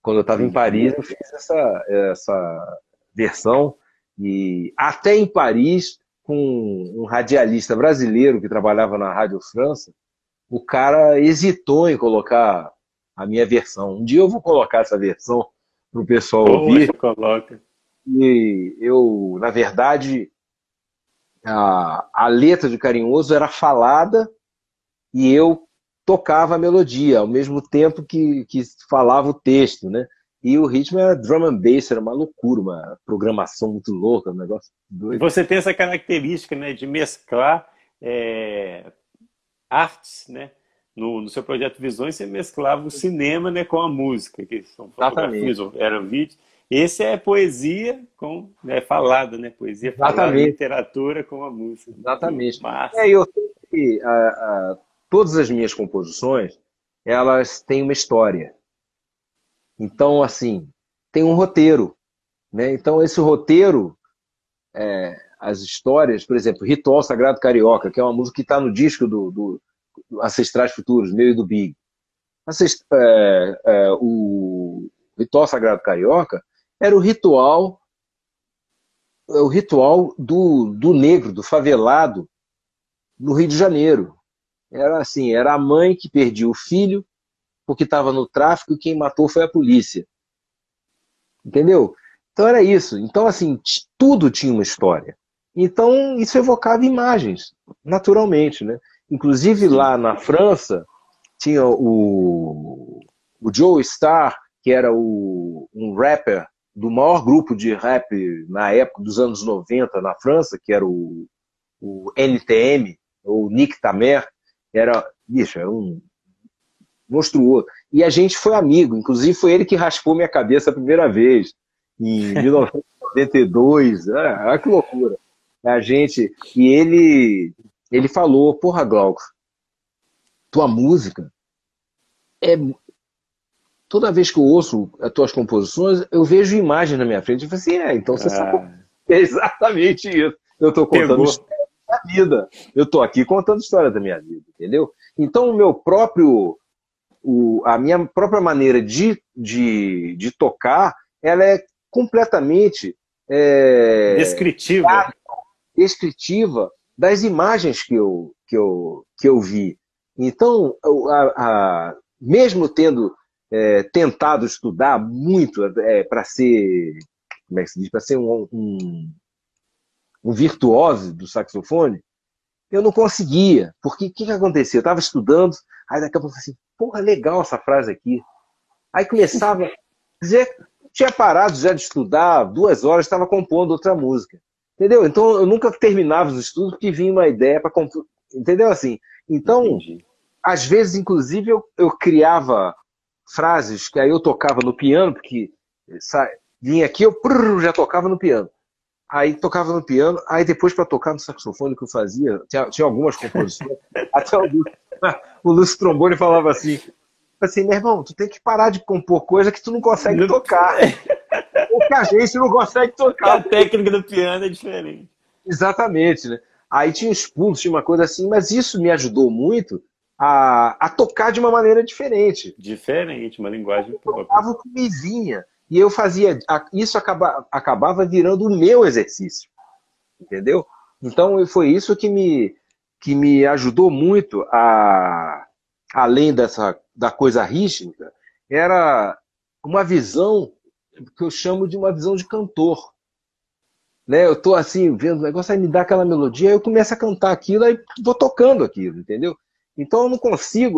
Quando eu estava em Paris, eu fiz essa versão, e até em Paris, com um radialista brasileiro que trabalhava na Rádio França, o cara hesitou em colocar a minha versão. Um dia eu vou colocar essa versão para o pessoal Poxa, ouvir. coloca. E eu, na verdade, a letra de Carinhoso era falada e eu tocava a melodia, ao mesmo tempo que falava o texto, né? E o ritmo era drum and bass, era uma loucura, uma programação muito louca, um negócio E doido. você tem essa característica, né, de mesclar é, artes, né? No seu projeto Visões, você mesclava o cinema, né, com a música, que são fotografias, Exatamente, ou eram vídeos. Esse é poesia com, né, falada, né? Poesia falada, exatamente, literatura com a música. Muito exatamente. massa. Eu sei que todas as minhas composições, elas têm uma história. Então, assim, tem um roteiro, né? Então, esse roteiro, as histórias, por exemplo, Ritual Sagrado Carioca, que é uma música que está no disco do Ancestrais Futuros, meu e do Big. O Ritual Sagrado Carioca era o ritual do negro, do favelado, no Rio de Janeiro. Era assim, era a mãe que perdia o filho porque estava no tráfico e quem matou foi a polícia. Entendeu? Então era isso. Então, assim, tudo tinha uma história. Então, isso evocava imagens, naturalmente, né? Inclusive Sim. lá na França, tinha o Joe Starr, que era um rapper do maior grupo de rap na época dos anos 90 na França, que era o NTM, ou Nick Tamer, bicho, era um monstruoso. E a gente foi amigo, inclusive foi ele que raspou minha cabeça a primeira vez, em 1992. Olha que loucura. E ele falou, porra, Glauco, tua música é, toda vez que eu ouço as tuas composições, eu vejo imagens na minha frente. Eu falo assim, então você sabe. É exatamente isso. Eu estou contando Pegou. história da minha vida. Eu estou aqui contando história da minha vida, entendeu? Então, a minha própria maneira de tocar, ela é completamente Descritiva. descritiva das imagens que eu vi. Então, mesmo tendo tentado estudar muito para ser, como é que se diz, para ser um virtuoso do saxofone, eu não conseguia. Porque o que acontecia? Eu estava estudando, aí daqui a pouco eu falei assim, porra, legal essa frase aqui. Aí começava a dizer, tinha parado já de estudar 2 horas, estava compondo outra música. Entendeu? Então eu nunca terminava os estudos porque vinha uma ideia para compor. Entendeu assim? Então, Entendi. às vezes, inclusive, eu criava frases que aí eu tocava no piano, porque vinha aqui, eu já tocava no piano. Aí tocava no piano, aí depois para tocar no saxofone que eu fazia, tinha algumas composições, até o Lúcio Trombone falava assim, meu irmão, tu tem que parar de compor coisa que tu não consegue tocar. Ou que a gente não consegue tocar. A técnica do piano é diferente. Exatamente, né? Aí tinha os pulos, tinha uma coisa assim, mas isso me ajudou muito a tocar de uma maneira diferente. Diferente, uma linguagem Eu própria. tocava o que me vinha. E eu fazia. Isso acabava virando o meu exercício. Entendeu? Então foi isso que me ajudou muito além da coisa rítmica, era uma visão que eu chamo de uma visão de cantor. Né? Eu tô assim, vendo o negócio, aí me dá aquela melodia, aí eu começo a cantar aquilo, aí vou tocando aquilo, entendeu? Então eu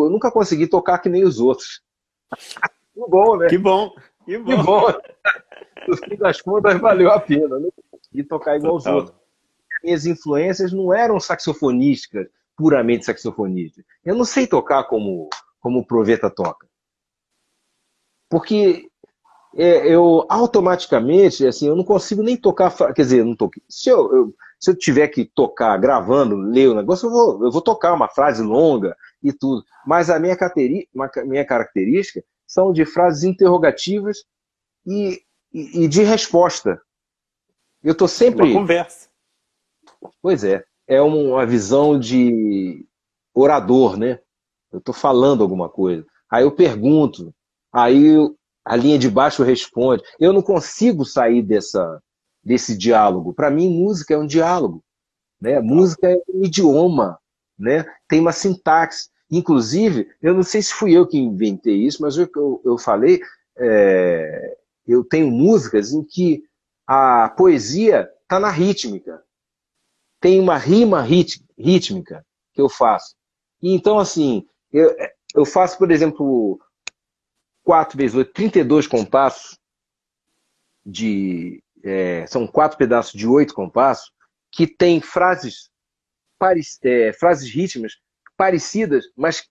nunca consegui tocar que nem os outros. Que bom, né? Que bom, que Que bom. bom. No fim das contas, valeu a pena. Não consegui tocar igual os Total. outros. Minhas influências não eram saxofonísticas, puramente saxofonistas. Eu não sei tocar como o Proveta toca. Porque eu automaticamente, assim, eu não consigo nem tocar, quer dizer, eu não toquei. Se eu tiver que tocar gravando, ler o negócio, eu vou tocar uma frase longa e tudo. Mas minha característica são de frases interrogativas e de resposta. Eu estou Uma sempre. conversa. Pois é uma visão de orador, né? Eu estou falando alguma coisa. Aí eu pergunto, aí a linha de baixo responde. Eu não consigo sair desse diálogo. Para mim, música é um diálogo, né? Total. Música é um idioma, né? Tem uma sintaxe. Inclusive, eu não sei se fui eu que inventei isso, mas eu falei, eu tenho músicas em que a poesia está na rítmica. Tem uma rima rítmica que eu faço. E então, assim, eu faço, por exemplo, 4 vezes 8, 32 compassos são 4 pedaços de 8 compassos que tem frases rítmicas parecidas, mas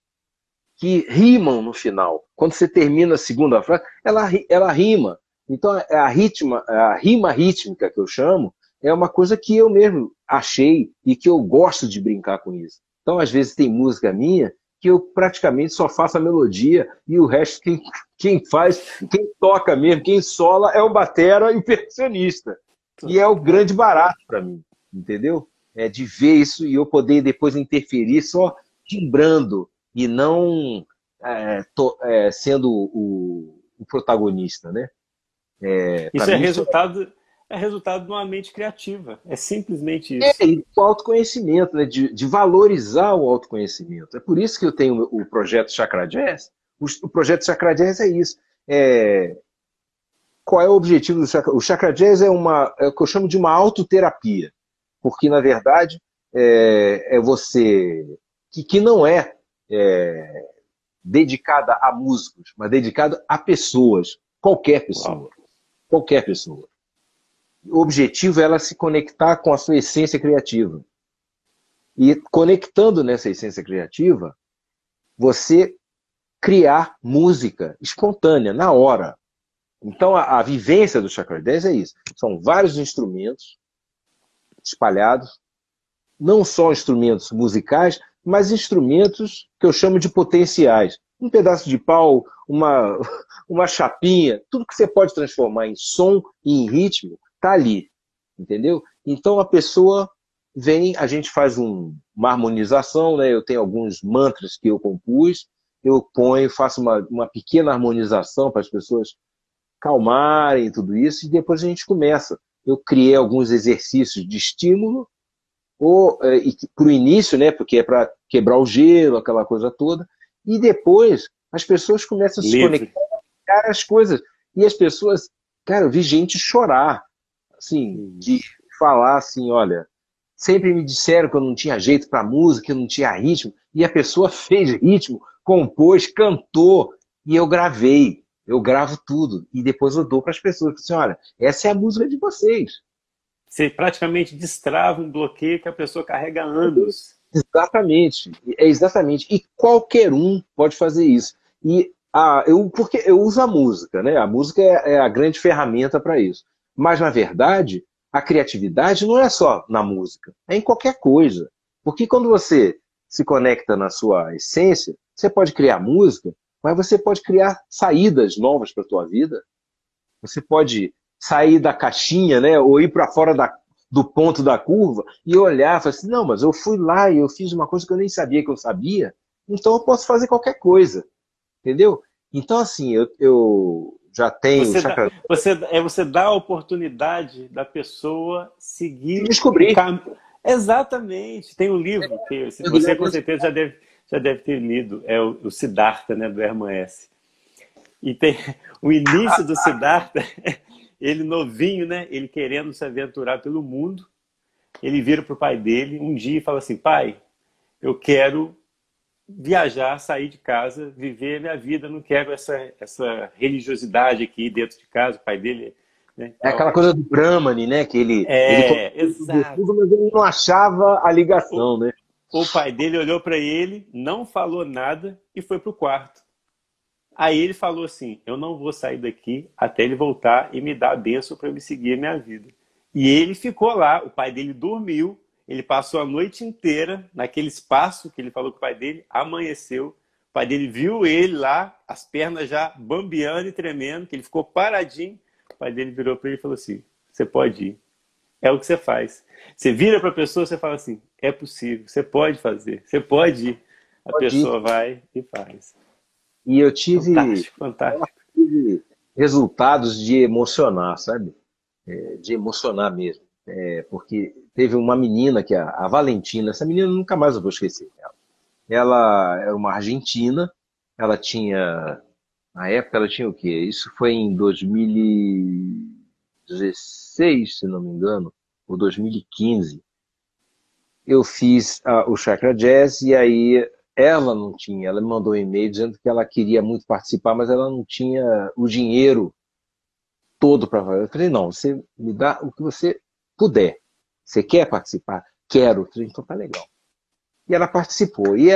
que rimam no final. Quando você termina a segunda frase, ela rima. Então, a rima rítmica que eu chamo é uma coisa que eu mesmo achei e que eu gosto de brincar com isso. Então, às vezes, tem música minha que eu praticamente só faço a melodia e o resto quem faz, quem toca mesmo, quem sola é o batera e o percussionista. E é o grande barato para mim, entendeu? É de ver isso e eu poder depois interferir só timbrando e não sendo o protagonista, né? Para Isso é mim, resultado de uma mente criativa. É simplesmente isso. e o autoconhecimento, né? De valorizar o autoconhecimento. É por isso que eu tenho o projeto Chakra Jazz. O projeto Chakra Jazz é isso. Qual é o objetivo do Chakra? O Chakra Jazz é o que eu chamo de uma autoterapia. Porque, na verdade, é você que não é dedicada a músicos, mas dedicada a pessoas. Qualquer Uau. pessoa. Qualquer pessoa. O objetivo é ela se conectar com a sua essência criativa. E conectando nessa essência criativa, você criar música espontânea, na hora. Então, a vivência do Chakra Dance é isso. São vários instrumentos espalhados, não só instrumentos musicais, mas instrumentos que eu chamo de potenciais. Um pedaço de pau, uma chapinha, tudo que você pode transformar em som e em ritmo, tá ali, entendeu? Então a pessoa vem, a gente faz uma harmonização, né? Eu tenho alguns mantras que eu compus, eu ponho, faço uma pequena harmonização para as pessoas calmarem tudo isso, e depois a gente começa. Eu criei alguns exercícios de estímulo, para o início, né? Porque é para quebrar o gelo, aquela coisa toda, e depois as pessoas começam a se Livre. conectar às coisas. E as pessoas, cara, eu vi gente chorar, assim, de falar assim, olha, sempre me disseram que eu não tinha jeito para música, que eu não tinha ritmo, e a pessoa fez ritmo, compôs, cantou, e eu gravei. Eu gravo tudo e depois eu dou para as pessoas. Assim, olha, essa é a música de vocês. Você praticamente destrava um bloqueio que a pessoa carrega há anos. Exatamente, é exatamente. E qualquer um pode fazer isso. Porque eu uso a música, né? A música é a grande ferramenta para isso. Mas, na verdade, a criatividade não é só na música, é em qualquer coisa. Porque quando você se conecta na sua essência, você pode criar música, mas você pode criar saídas novas para a tua vida. Você pode sair da caixinha, né? Ou ir para fora do ponto da curva e olhar e falar assim, não, mas eu fui lá e eu fiz uma coisa que eu nem sabia que eu sabia, então eu posso fazer qualquer coisa, entendeu? Então, assim, eu já tenho o chakra Você dá a oportunidade da pessoa de seguir um descobrir. caminho. Exatamente. Tem um livro que você com certeza já deve ter lido, é o Siddhartha, né, do Hermann Hesse. E tem o início do Siddhartha, ele novinho, né, ele querendo se aventurar pelo mundo, ele vira para o pai dele um dia e fala assim, pai, eu quero viajar, sair de casa, viver a minha vida, não quero essa religiosidade aqui dentro de casa, o pai dele, né, É tal. aquela coisa do Brahmani, né? Que ele Exato. mas ele não achava a O, ligação, né? o pai dele olhou para ele, não falou nada e foi pro quarto. Aí ele falou assim, eu não vou sair daqui até ele voltar e me dar a bênção para eu me seguir a minha vida. E ele ficou lá, o pai dele dormiu, ele passou a noite inteira naquele espaço que ele falou com o pai dele, amanheceu, o pai dele viu ele lá, as pernas já bambeando e tremendo, que ele ficou paradinho, o pai dele virou para ele e falou assim, você pode ir, é o que você faz. Você vira para a pessoa, você fala assim, é possível, você pode fazer, você pode ir. A Pode ir. pessoa vai e faz. E Fantástico, fantástico. tive resultados de emocionar, sabe? De emocionar mesmo. Porque teve uma menina, que é a Valentina, essa menina nunca mais eu vou esquecer. Ela era uma argentina, ela tinha, na época ela tinha o quê? Isso foi em 2016, se não me engano, ou 2015. Eu fiz o Chakra Jazz e aí ela não tinha, ela me mandou um e-mail dizendo que ela queria muito participar, mas ela não tinha o dinheiro todo para fazer. Eu falei, não, você me dá o que você puder. Você quer participar? Quero. Eu falei, então tá legal. E ela participou. E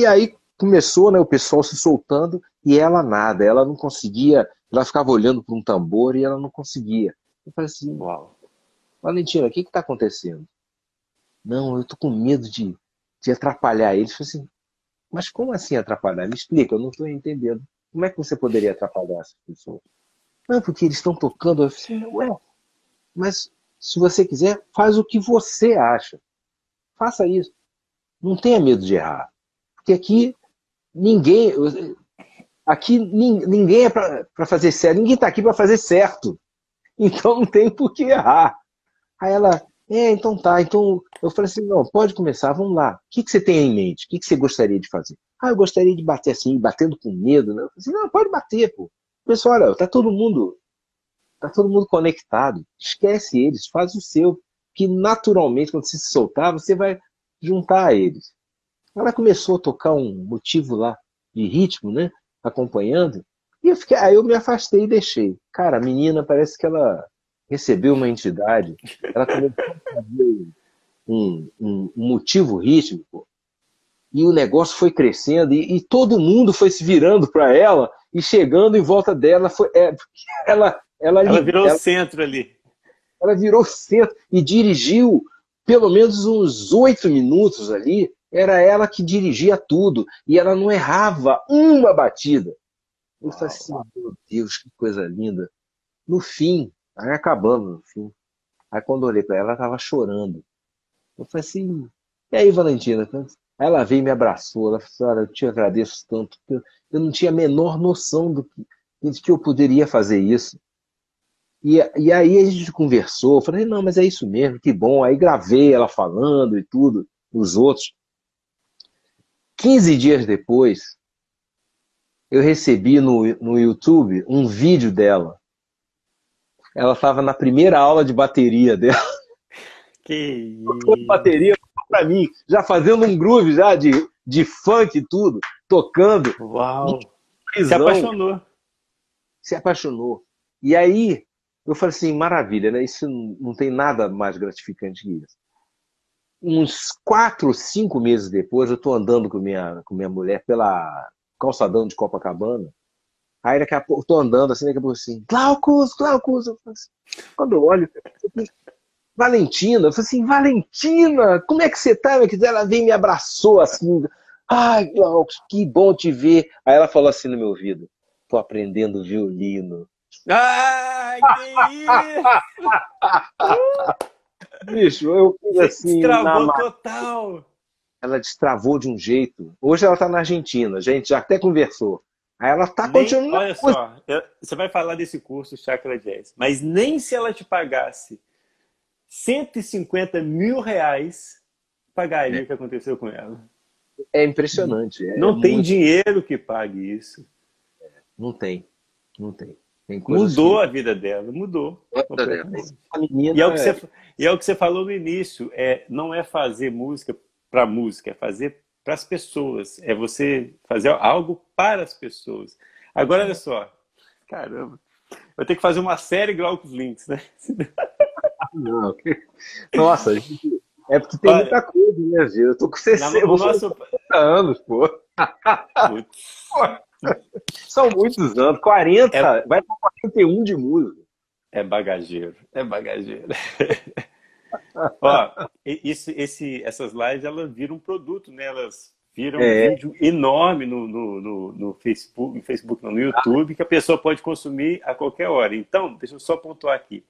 aí começou, né, o pessoal se soltando e ela nada, ela não conseguia, ela ficava olhando para um tambor e ela não conseguia. Eu falei assim, Uau. Valentina, o que está acontecendo? Não, eu tô com medo de atrapalhar eles. Eu falei assim, mas como assim atrapalhar? Me explica, eu não estou entendendo. Como é que você poderia atrapalhar essas pessoas? Não, porque eles estão tocando. Eu falei assim, ué, mas se você quiser, faz o que você acha. Faça isso. Não tenha medo de errar. Porque ninguém. Ninguém é para fazer certo. Ninguém está aqui para fazer certo. Então não tem por que errar. Aí ela, então tá. Então eu falei assim, não, pode começar, vamos lá. O que você tem em mente? O que você gostaria de fazer? Ah, eu gostaria de bater assim, batendo com medo, né? Eu falei assim, não, pode bater, pô. Pessoal, olha, tá todo mundo conectado. Esquece eles, faz o seu. Que naturalmente, quando você se soltar, você vai juntar a eles. Ela começou a tocar um motivo lá de ritmo, né? Acompanhando. E aí eu me afastei e deixei. Cara, a menina parece que ela recebeu uma entidade. Ela começou a fazer um motivo rítmico. E o negócio foi crescendo. E todo mundo foi se virando para ela e chegando em volta dela. Ela virou o centro ali. Ela virou centro e dirigiu pelo menos uns 8 minutos ali Era ela que dirigia tudo e ela não errava uma batida. Eu falei Uau. assim, meu Deus, que coisa linda. No fim, aí acabamos no fim. Aí quando eu olhei para ela, ela estava chorando. Eu falei assim, e aí, Valentina? Aí ela veio e me abraçou. Ela falou assim, olha, eu te agradeço tanto, porque eu não tinha a menor noção de que eu poderia fazer isso. E aí a gente conversou, eu falei, não, mas é isso mesmo, que bom. Aí gravei ela falando e tudo, os outros. 15 dias depois, eu recebi no YouTube um vídeo dela. Ela estava na primeira aula de bateria dela. Que Tocando isso. bateria para mim, já fazendo um groove já de funk e tudo, tocando. Uau. Se Prisão, apaixonou. se apaixonou. E aí eu falei assim, maravilha, né? Isso não tem nada mais gratificante que isso. Uns 4, 5 meses depois, eu estou andando com minha mulher pela calçadão de Copacabana. Aí daqui a pouco, eu tô andando assim, daqui a pouco assim, Glaucus, Glaucus. Eu falo assim, quando eu olho, eu falei, Valentina, eu falei assim, Valentina, como é que você tá? Ela veio e me abraçou assim, ai, Glaucus, que bom te ver. Aí ela falou assim no meu ouvido, tô aprendendo violino. Ai, que isso! Bicho, eu fiz Você assim, destravou total. ela destravou de um jeito. Hoje ela tá na Argentina, a gente já até conversou. Aí ela tá Nem, continuando na olha música. só, você vai falar desse curso Chakra Jazz, mas nem se ela te pagasse 150 mil reais, pagaria o que aconteceu com ela. É impressionante, é Não tem muito. dinheiro que pague isso. Não tem, não tem. Tem coisas Mudou que. a vida dela, mudou completamente. A E é menina o que você, e é o que você falou no início, não é fazer música para música, é fazer para as pessoas, é você fazer algo para as pessoas. Agora, olha só, caramba, vou ter que fazer uma série Glaucus Links, né? não. Nossa, é porque tem Olha, muita coisa, né, Gil? Eu tô com 60, eu o vou fazer nosso. 60 anos, pô. Putz, São muitos anos, é, 40, vai para 41 de música. é bagageiro, é bagageiro. Ó, essas lives elas viram um produto, né? Elas viram um É, vídeo enorme no Facebook, não, no YouTube, que a pessoa pode consumir a qualquer hora. Então, deixa eu só pontuar aqui.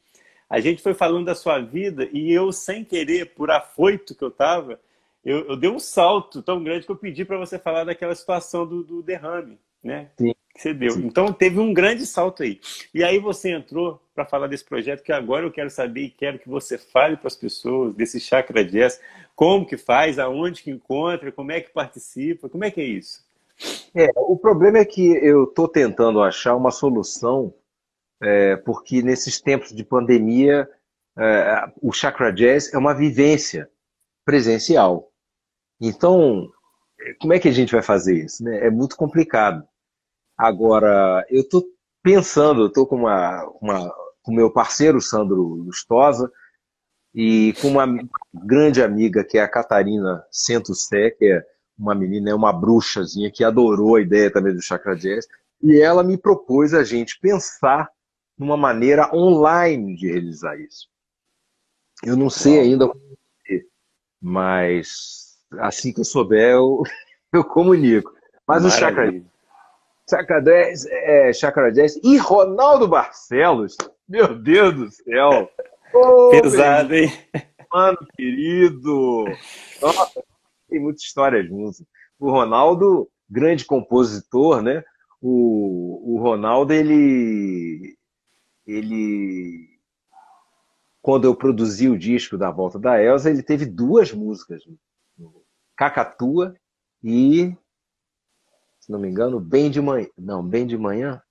A gente foi falando da sua vida e eu, sem querer, por afoito que eu estava, eu dei um salto tão grande que eu pedi para você falar daquela situação do derrame, né? sim, Que você deu. sim. Então teve um grande salto aí. E aí você entrou para falar desse projeto que agora eu quero saber e quero que você fale para as pessoas desse Chakra Jazz, como que faz, aonde que encontra, como é que participa, como é que é isso? O problema é que eu estou tentando achar uma solução, porque nesses tempos de pandemia, o Chakra Jazz é uma vivência presencial. Então, como é que a gente vai fazer isso, né? É muito complicado. Agora, eu estou pensando, eu estou com o meu parceiro, Sandro Lustosa, e com uma grande amiga, que é a Catarina Sé, que é uma menina, é uma bruxazinha, que adorou a ideia também do Chakra Jazz, e ela me propôs a gente pensar numa maneira online de realizar isso. Eu não sei Uau, ainda como fazer, mas assim que eu souber, eu comunico. Mas o maravilha. Chakra Jazz e Ronaldo Barcelos, meu Deus do céu! Ô, meu Pesado, hein? irmão querido! Nossa, tem muita história junto. O Ronaldo, grande compositor, né? O Ronaldo, ele, quando eu produzi o disco da Volta da Elsa, ele teve duas músicas, Cacatua e, se não me engano, Bem de Manhã. Não, Bem de Manhã?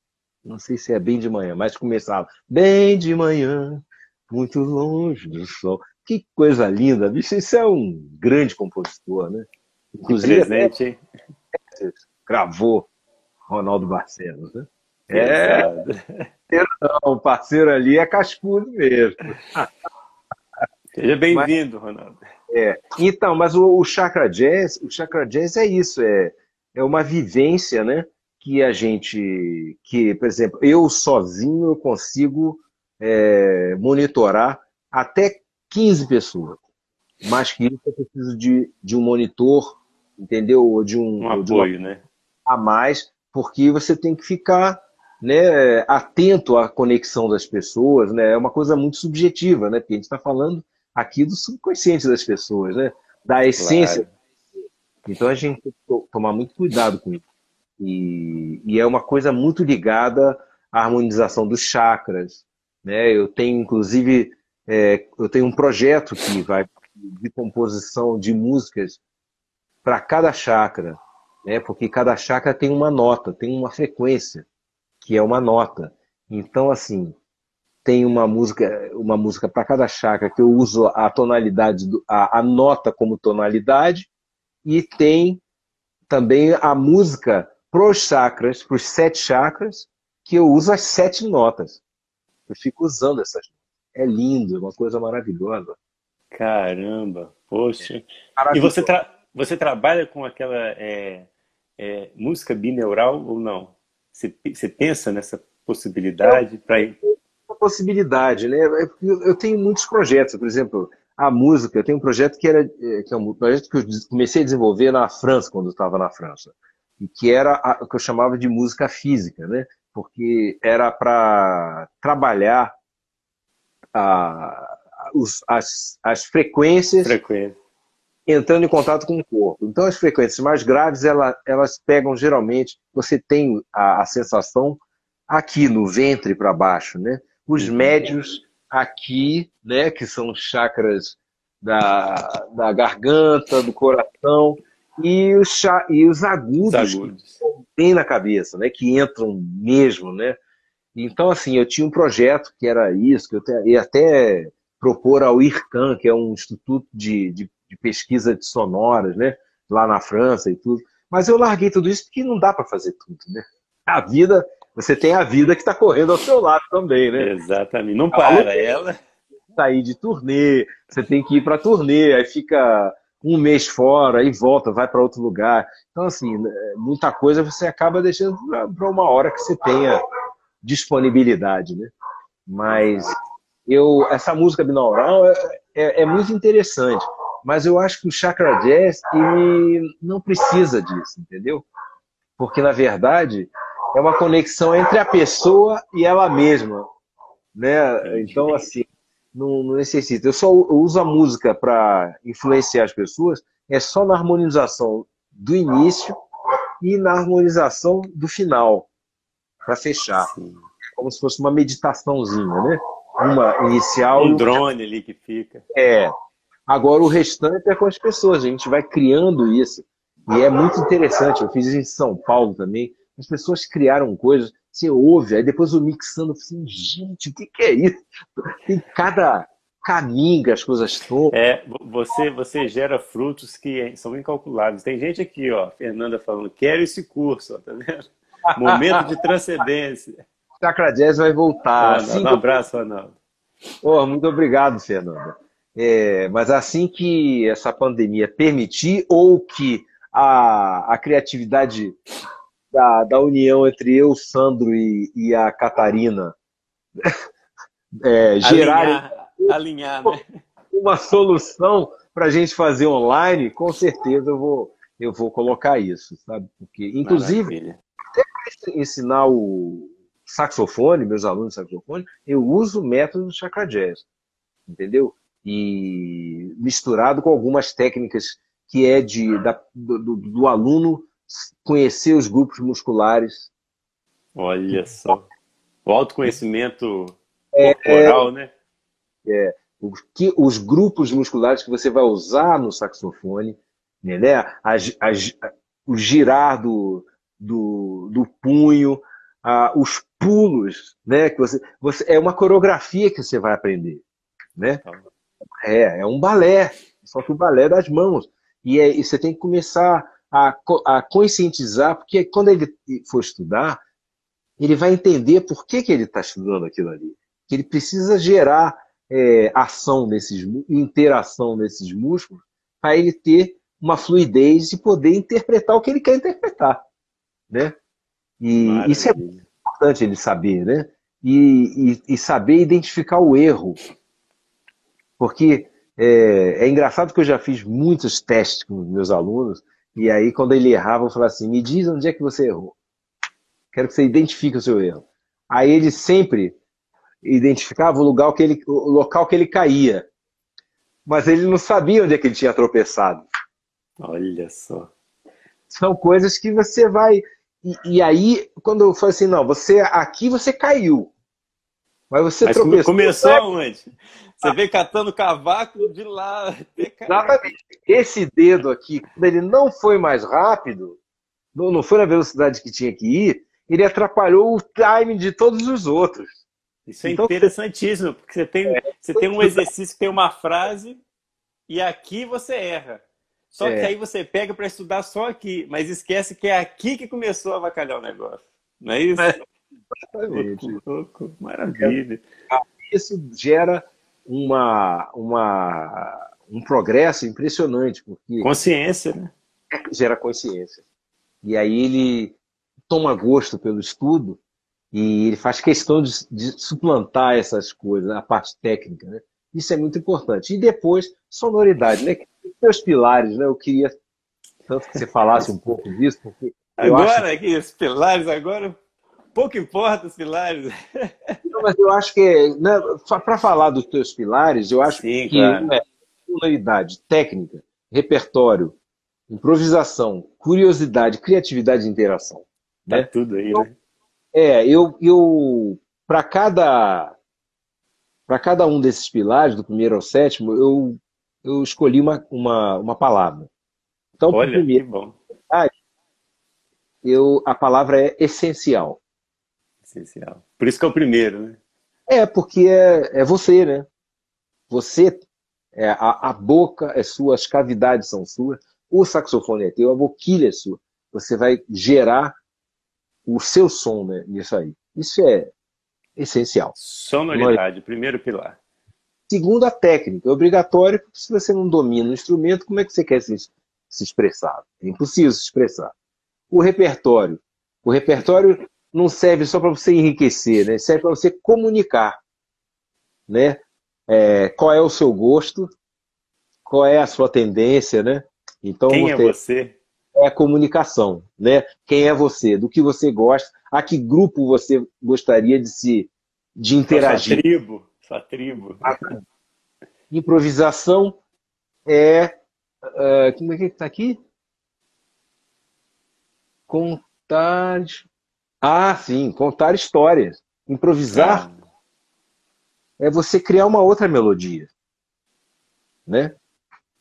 Não sei se é Bem de Manhã, mas começava Bem de Manhã, muito longe do sol. Que coisa linda, bicho. Isso é um grande compositor, né? Que Inclusive até presente, hein? gravou Ronaldo Barcelos, né? É, Pesado. não, o parceiro ali é cascudo mesmo. Seja Mas, bem-vindo, Ronaldo. então, mas o Chakra Jazz é isso, é uma vivência, né? Por exemplo, eu sozinho eu consigo monitorar até 15 pessoas. mais que isso, eu preciso de um monitor, entendeu? Um Ou de uma apoio, né? a mais, porque você tem que ficar, né, atento à conexão das pessoas, né? É uma coisa muito subjetiva, né? Porque a gente está falando aqui do subconsciente das pessoas, né? Da essência. Claro. Então a gente tem que tomar muito cuidado com isso. E é uma coisa muito ligada à harmonização dos chakras, né? Eu tenho, inclusive, eu tenho um projeto que vai de composição de músicas para cada chakra, né? Porque cada chakra tem uma nota, tem uma frequência, que é uma nota. Então, assim, tem uma música para cada chakra que eu uso a tonalidade, a nota como tonalidade, e tem também a música para os chakras, para os 7 chakras, que eu uso as 7 notas. Eu fico usando essas notas. É lindo, é uma coisa maravilhosa. Caramba, poxa. E Maravilhoso. você trabalha com aquela música bineural ou não? Você pensa nessa possibilidade para ir? Uma possibilidade, né? Eu tenho muitos projetos, por exemplo, a música, eu tenho um projeto que é um projeto que eu comecei a desenvolver na França, quando eu estava na França, e que era o que eu chamava de música física, né? Porque era para trabalhar as frequências Frequente. entrando em contato com o corpo. Então, as frequências mais graves, elas pegam geralmente, você tem a sensação aqui no ventre para baixo, né? Os Uhum. médios aqui, né? Que são os chakras da garganta, do coração, e os Os agudos que agudos. tem na cabeça, né? Que entram mesmo, né? Então, assim, eu tinha um projeto que era isso, que ia até propor ao IRCAN, que é um instituto de pesquisa de sonoras, né? Lá na França e tudo. Mas eu larguei tudo isso porque não dá para fazer tudo, né? A vida, você tem a vida que está correndo ao seu lado também, né? Exatamente. Não A para ela. sair de turnê, você tem que ir para turnê, aí fica um mês fora, aí volta, vai para outro lugar. Então, assim, muita coisa você acaba deixando para uma hora que você tenha disponibilidade, né? Mas Exato. essa música binaural é muito interessante, mas eu acho que o chakra jazz ele não precisa disso, entendeu? Porque na verdade é uma conexão entre a pessoa e ela mesma, né? Entendi. Então assim, não necessita. Eu uso a música para influenciar as pessoas, é só na harmonização do início e na harmonização do final, para fechar, Sim. como se fosse uma meditaçãozinha, né? Uma inicial e Um uma. drone ali que fica. É. Agora o restante é com as pessoas, a gente vai criando isso. E é muito interessante, eu fiz isso em São Paulo também. As pessoas criaram coisas, você ouve, aí depois o mixando, assim, gente, o que que é isso? Tem cada caminho que as coisas tomam. Você gera frutos que são incalculáveis. Tem gente aqui, ó, Fernanda falando, quero esse curso, ó, tá vendo? Momento de transcendência. O Chakra Jazz vai voltar. Ronaldo, Assim um que abraço, Ronaldo. Oh, muito obrigado, Fernanda. Mas assim que essa pandemia permitir, ou que a criatividade da união entre eu, Sandro e a Catarina gerarem Alinhar, né? uma solução para a gente fazer online, com certeza eu vou colocar isso, sabe? Porque, inclusive, Maravilha. ensinar o saxofone, meus alunos de saxofone, eu uso o método Chakra Jazz, entendeu? E misturado com algumas técnicas que é do aluno conhecer os grupos musculares. Olha só. O autoconhecimento corporal, né? Os grupos musculares que você vai usar no saxofone, né? O girar do punho, os pulos, né? Que é uma coreografia que você vai aprender, né? Então, É um balé, só que o balé é das mãos. E você tem que começar a conscientizar, porque quando ele for estudar, ele vai entender por que ele está estudando aquilo ali. Que ele precisa gerar ação interação nesses músculos, para ele ter uma fluidez e poder interpretar o que ele quer interpretar, né? E isso é maravilha. importante ele saber, né? E saber identificar o erro, porque É engraçado que eu já fiz muitos testes com os meus alunos, e aí quando ele errava, eu falava assim, me diz onde é que você errou. Quero que você identifique o seu erro. Aí ele sempre identificava o local que ele caía, mas ele não sabia onde é que ele tinha tropeçado. Olha só. São coisas que você vai. E aí, quando eu falo assim, não, aqui você caiu, mas você Mas tropeçou. começou aonde? Você veio catando cavaco de lá até cair. Exatamente. Esse dedo aqui, quando ele não foi mais rápido, não foi na velocidade que tinha que ir, ele atrapalhou o time de todos os outros. Isso é Então, interessantíssimo, porque você tem um exercício que tem uma frase e aqui você erra. Só que é, aí você pega para estudar só aqui, mas esquece que é aqui que começou a avacalhar o negócio. Não é isso? exatamente. Louco, maravilha. Isso gera um progresso impressionante, porque Consciência, né? gera consciência. E aí ele toma gosto pelo estudo e ele faz questão de suplantar essas coisas, a parte técnica, né? Isso é muito importante. E depois, sonoridade, né? Os pilares, né? Eu queria tanto que você falasse um pouco disso, porque eu acho, Agora, aqui, os pilares, agora, pouco importa os pilares. não, mas eu acho que, né, para falar dos teus pilares, eu acho Sim, que claro. sonoridade, técnica, repertório, improvisação, curiosidade, criatividade e interação, Tá né? tudo aí, né? Eu para cada um desses pilares, do primeiro ao sétimo, eu escolhi uma palavra. Então, para o Olha, que primeiro, bom. a palavra é essencial. Essencial. Por isso que é o primeiro, né? Porque é você, né? Você, a boca é sua, as cavidades são suas, o saxofone é teu, a boquilha é sua. Você vai gerar o seu som, né, nisso aí. Isso é essencial. Sonoridade, primeiro pilar. Segundo, a técnica. É obrigatório, porque se você não domina o instrumento, como é que você quer se expressar? É impossível se expressar. O repertório. O repertório não serve só para você enriquecer, né? Serve para você comunicar, né? Qual é o seu gosto, qual é a sua tendência, né? Então, Quem é você? a comunicação, né? Quem é você, do que você gosta, a que grupo você gostaria de Qual a sua interagir. tribo? Sua tribo. Improvisação como é que está aqui? Contar. Ah, sim, contar histórias. Ah, Improvisar é você criar uma outra melodia, né?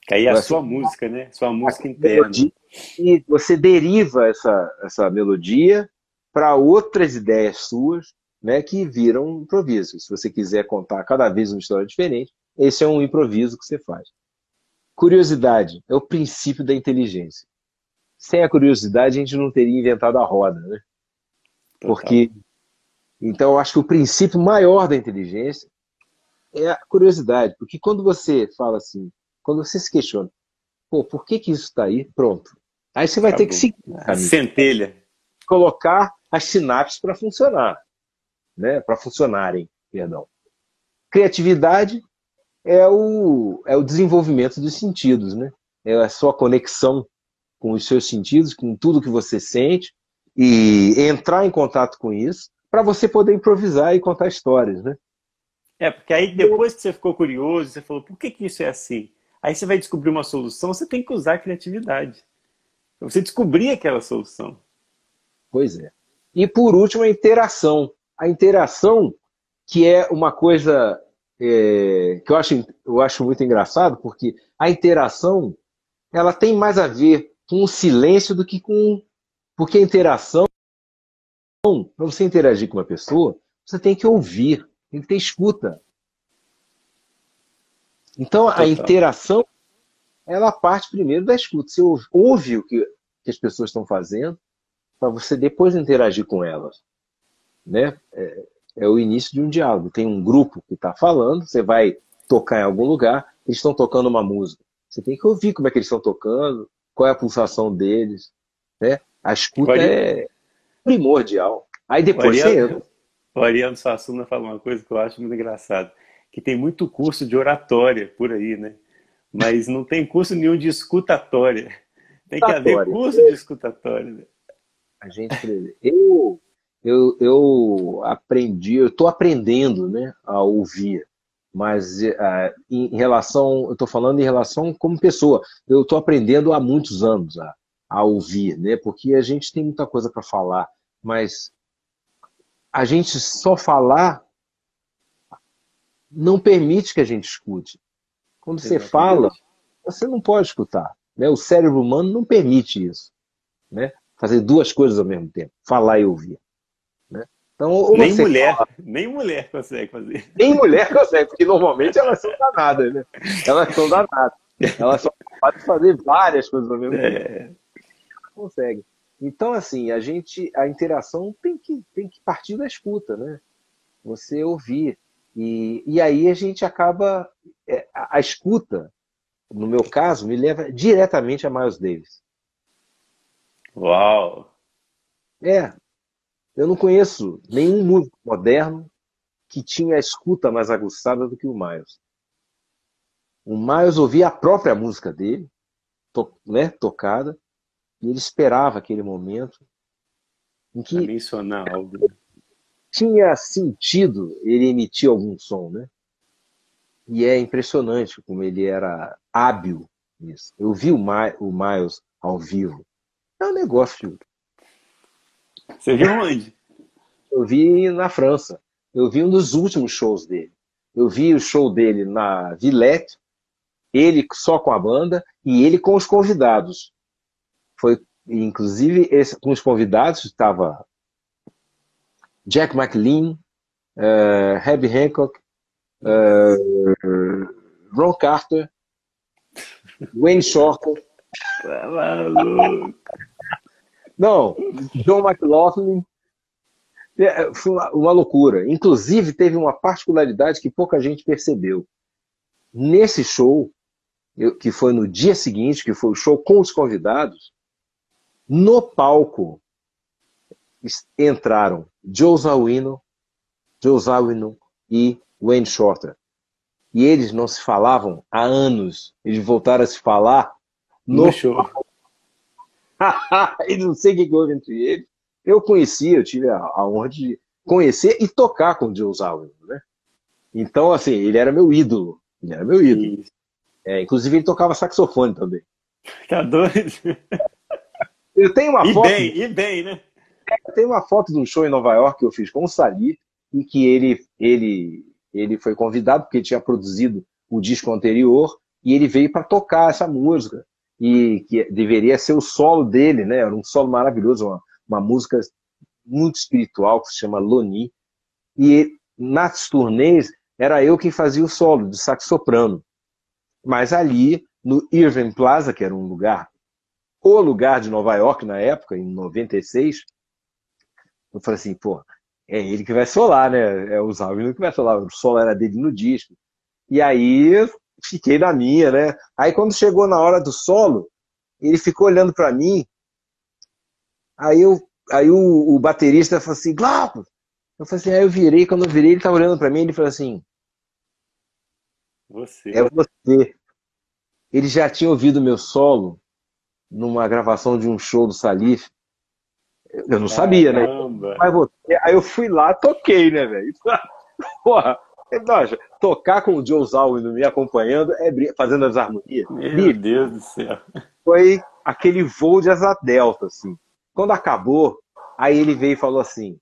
que aí é a Você sua criar música, né? Sua uma música interna. melodia e você deriva essa melodia para outras ideias suas, né, que viram um improviso. Se você quiser contar cada vez uma história diferente, esse é um improviso que você faz. Curiosidade é o princípio da inteligência. Sem a curiosidade, a gente não teria inventado a roda, né? Total. Porque, então, eu acho que o princípio maior da inteligência é a curiosidade. Porque quando você fala assim, quando você se questiona, pô, por que que isso está aí? Pronto. Aí você vai ter que Acabou. seguir o A caminho. centelha. Colocar as sinapses para funcionar, né? Para funcionarem, perdão. Criatividade é o desenvolvimento dos sentidos, né? É a sua conexão com os seus sentidos, com tudo que você sente, e entrar em contato com isso, para você poder improvisar e contar histórias, né? Porque aí depois que você ficou curioso, você falou, por que que isso é assim? Aí você vai descobrir uma solução, você tem que usar a criatividade. Pra você descobrir aquela solução. Pois é. E por último, a interação. A interação, que é uma coisa que eu acho muito engraçado, porque a interação ela tem mais a ver com o silêncio do que com. Porque a interação, para você interagir com uma pessoa, você tem que ouvir, tem que ter escuta. Então, a Total. interação, ela parte primeiro da escuta. Você ouve o que as pessoas estão fazendo, para você depois interagir com elas, né? É o início de um diálogo. Tem um grupo que está falando, você vai tocar em algum lugar, eles estão tocando uma música. Você tem que ouvir como é que eles estão tocando, qual é a pulsação deles, né? A O escuta é primordial. Aí o depois você Ariano, entra. o Ariano Suassuna fala uma coisa que eu acho muito engraçada, que tem muito curso de oratória por aí, né? mas não tem curso nenhum de escutatória. Tem que haver Escutatória. curso de escutatória, né? A gente, eu aprendi, eu estou aprendendo, né, a ouvir, mas em relação, eu estou falando em relação como pessoa, eu estou aprendendo há muitos anos a ouvir, né, porque a gente tem muita coisa para falar, mas a gente só falar não permite que a gente escute. Quando você fala, Exatamente. você não pode escutar, né? O cérebro humano não permite isso, né? Fazer duas coisas ao mesmo tempo, falar e ouvir, né? Então, ou você fala, Nem mulher consegue fazer. nem mulher consegue, porque normalmente elas são danadas, né? Elas são danadas. Elas são capazes de fazer várias coisas ao mesmo tempo. É, Não conseguem. Então, assim, a interação tem que partir da escuta, né? Você ouvir. E aí a gente acaba. A escuta, no meu caso, me leva diretamente a Miles Davis. uau! É, eu não conheço nenhum músico moderno que tinha a escuta mais aguçada do que o Miles. O Miles ouvia a própria música dele, né, tocada, e ele esperava aquele momento em Para que mencionar algo. tinha sentido ele emitir algum som, né? E é impressionante como ele era hábil nisso. Eu vi o Miles ao vivo. É um negócio. Você viu onde? Eu vi na França. Eu vi um dos últimos shows dele. Eu vi o show dele na Villette, ele só com a banda e ele com os convidados. Foi, inclusive, com os convidados estava Jack McLean, Herbie Hancock, Ron Carter, Wayne Shorter. Tá maluco. Não, John McLaughlin. Foi uma loucura. Inclusive, teve uma particularidade que pouca gente percebeu. Nesse show, que foi no dia seguinte, que foi o show com os convidados, no palco entraram Joe Zawinul e Wayne Shorter. E eles não se falavam há anos. Eles voltaram a se falar No no. show. E não sei o que houve entre eles. Eu conheci, eu tive a honra de conhecer e tocar com o Joe Zawinul, né? Então, assim, ele era meu ídolo. Ele era meu ídolo. Isso. Inclusive, ele tocava saxofone também. Tá doido? Eu tenho uma foto. E bem, né? Tem uma foto de um show em Nova York que eu fiz com o Salih, em que ele foi convidado, porque ele tinha produzido o disco anterior, e ele veio para tocar essa música, e que deveria ser o solo dele, né? Era um solo maravilhoso, uma música muito espiritual, que se chama Loni, e nas turnês era eu quem fazia o solo, de sax soprano. Mas ali, no Irving Plaza, que era o lugar de Nova York na época, em 96, eu falei assim, pô, é ele que vai solar, né? É o Zawinul que vai solar. O solo era dele no disco. E aí fiquei na minha, né? Aí quando chegou na hora do solo, ele ficou olhando para mim. Aí o baterista falou assim, Glauco! Eu falei assim, aí eu virei, quando eu virei, ele tava olhando para mim, ele falou assim, é Você. você. Ele já tinha ouvido meu solo numa gravação de um show do Salif. Eu não sabia, né? Caramba. Mas você. Aí eu fui lá, toquei, né, velho? Porra, nossa, tocar com o Joe Zawinul me acompanhando, fazendo as harmonias. Meu Bicho, Deus do céu. foi aquele voo de asa delta, assim. Quando acabou, aí ele veio e falou assim,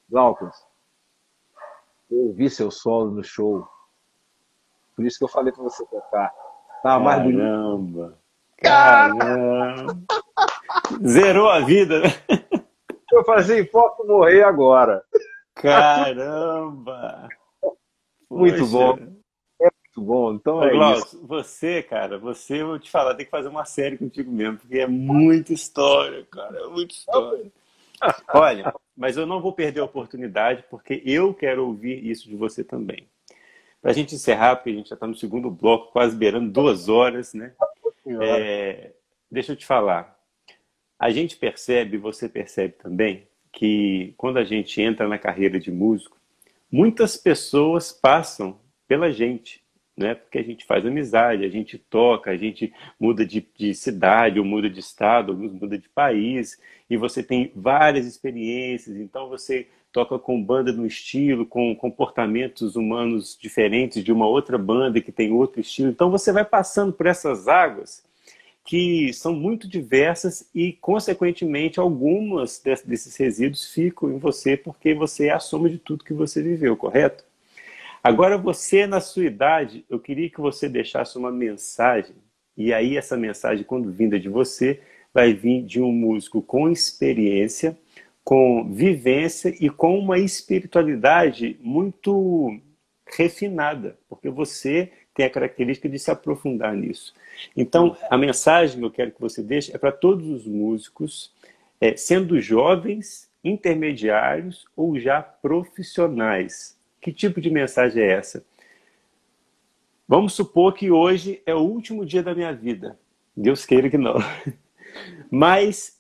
Glaucus, eu ouvi seu solo no show, por isso que eu falei pra você tocar. Tava mais bonito. Caramba. Caramba. Zerou a vida, né? Eu falei assim, posso morrer agora. Caramba. Muito bom, Poxa. muito bom. Então Ô, é isso. Glaucio, você, cara, eu vou te falar, tem que fazer uma série contigo mesmo, porque é muita história, cara, é muita história. Olha, mas eu não vou perder a oportunidade, porque eu quero ouvir isso de você também. Para a gente encerrar, porque a gente já está no segundo bloco, quase beirando 2 horas, né? Deixa eu te falar. A gente percebe, você percebe também, que quando a gente entra na carreira de músico, muitas pessoas passam pela gente né? Porque a gente faz amizade, a gente toca, a gente muda de cidade, ou muda de estado, ou muda de país, e você tem várias experiências, então você toca com banda de um estilo, com comportamentos humanos diferentes de uma outra banda que tem outro estilo. Então você vai passando por essas águas que são muito diversas e, consequentemente, algumas desses resíduos ficam em você porque você é a soma de tudo que você viveu, correto? Agora, você, na sua idade, eu queria que você deixasse uma mensagem, e aí essa mensagem, quando vinda de você, vai vir de um músico com experiência, com vivência e com uma espiritualidade muito refinada, porque você tem a característica de se aprofundar nisso. Então, a mensagem que eu quero que você deixe é para todos os músicos, sendo jovens, intermediários ou já profissionais. Que tipo de mensagem é essa? Vamos supor que hoje é o último dia da minha vida. Deus queira que não. Mas,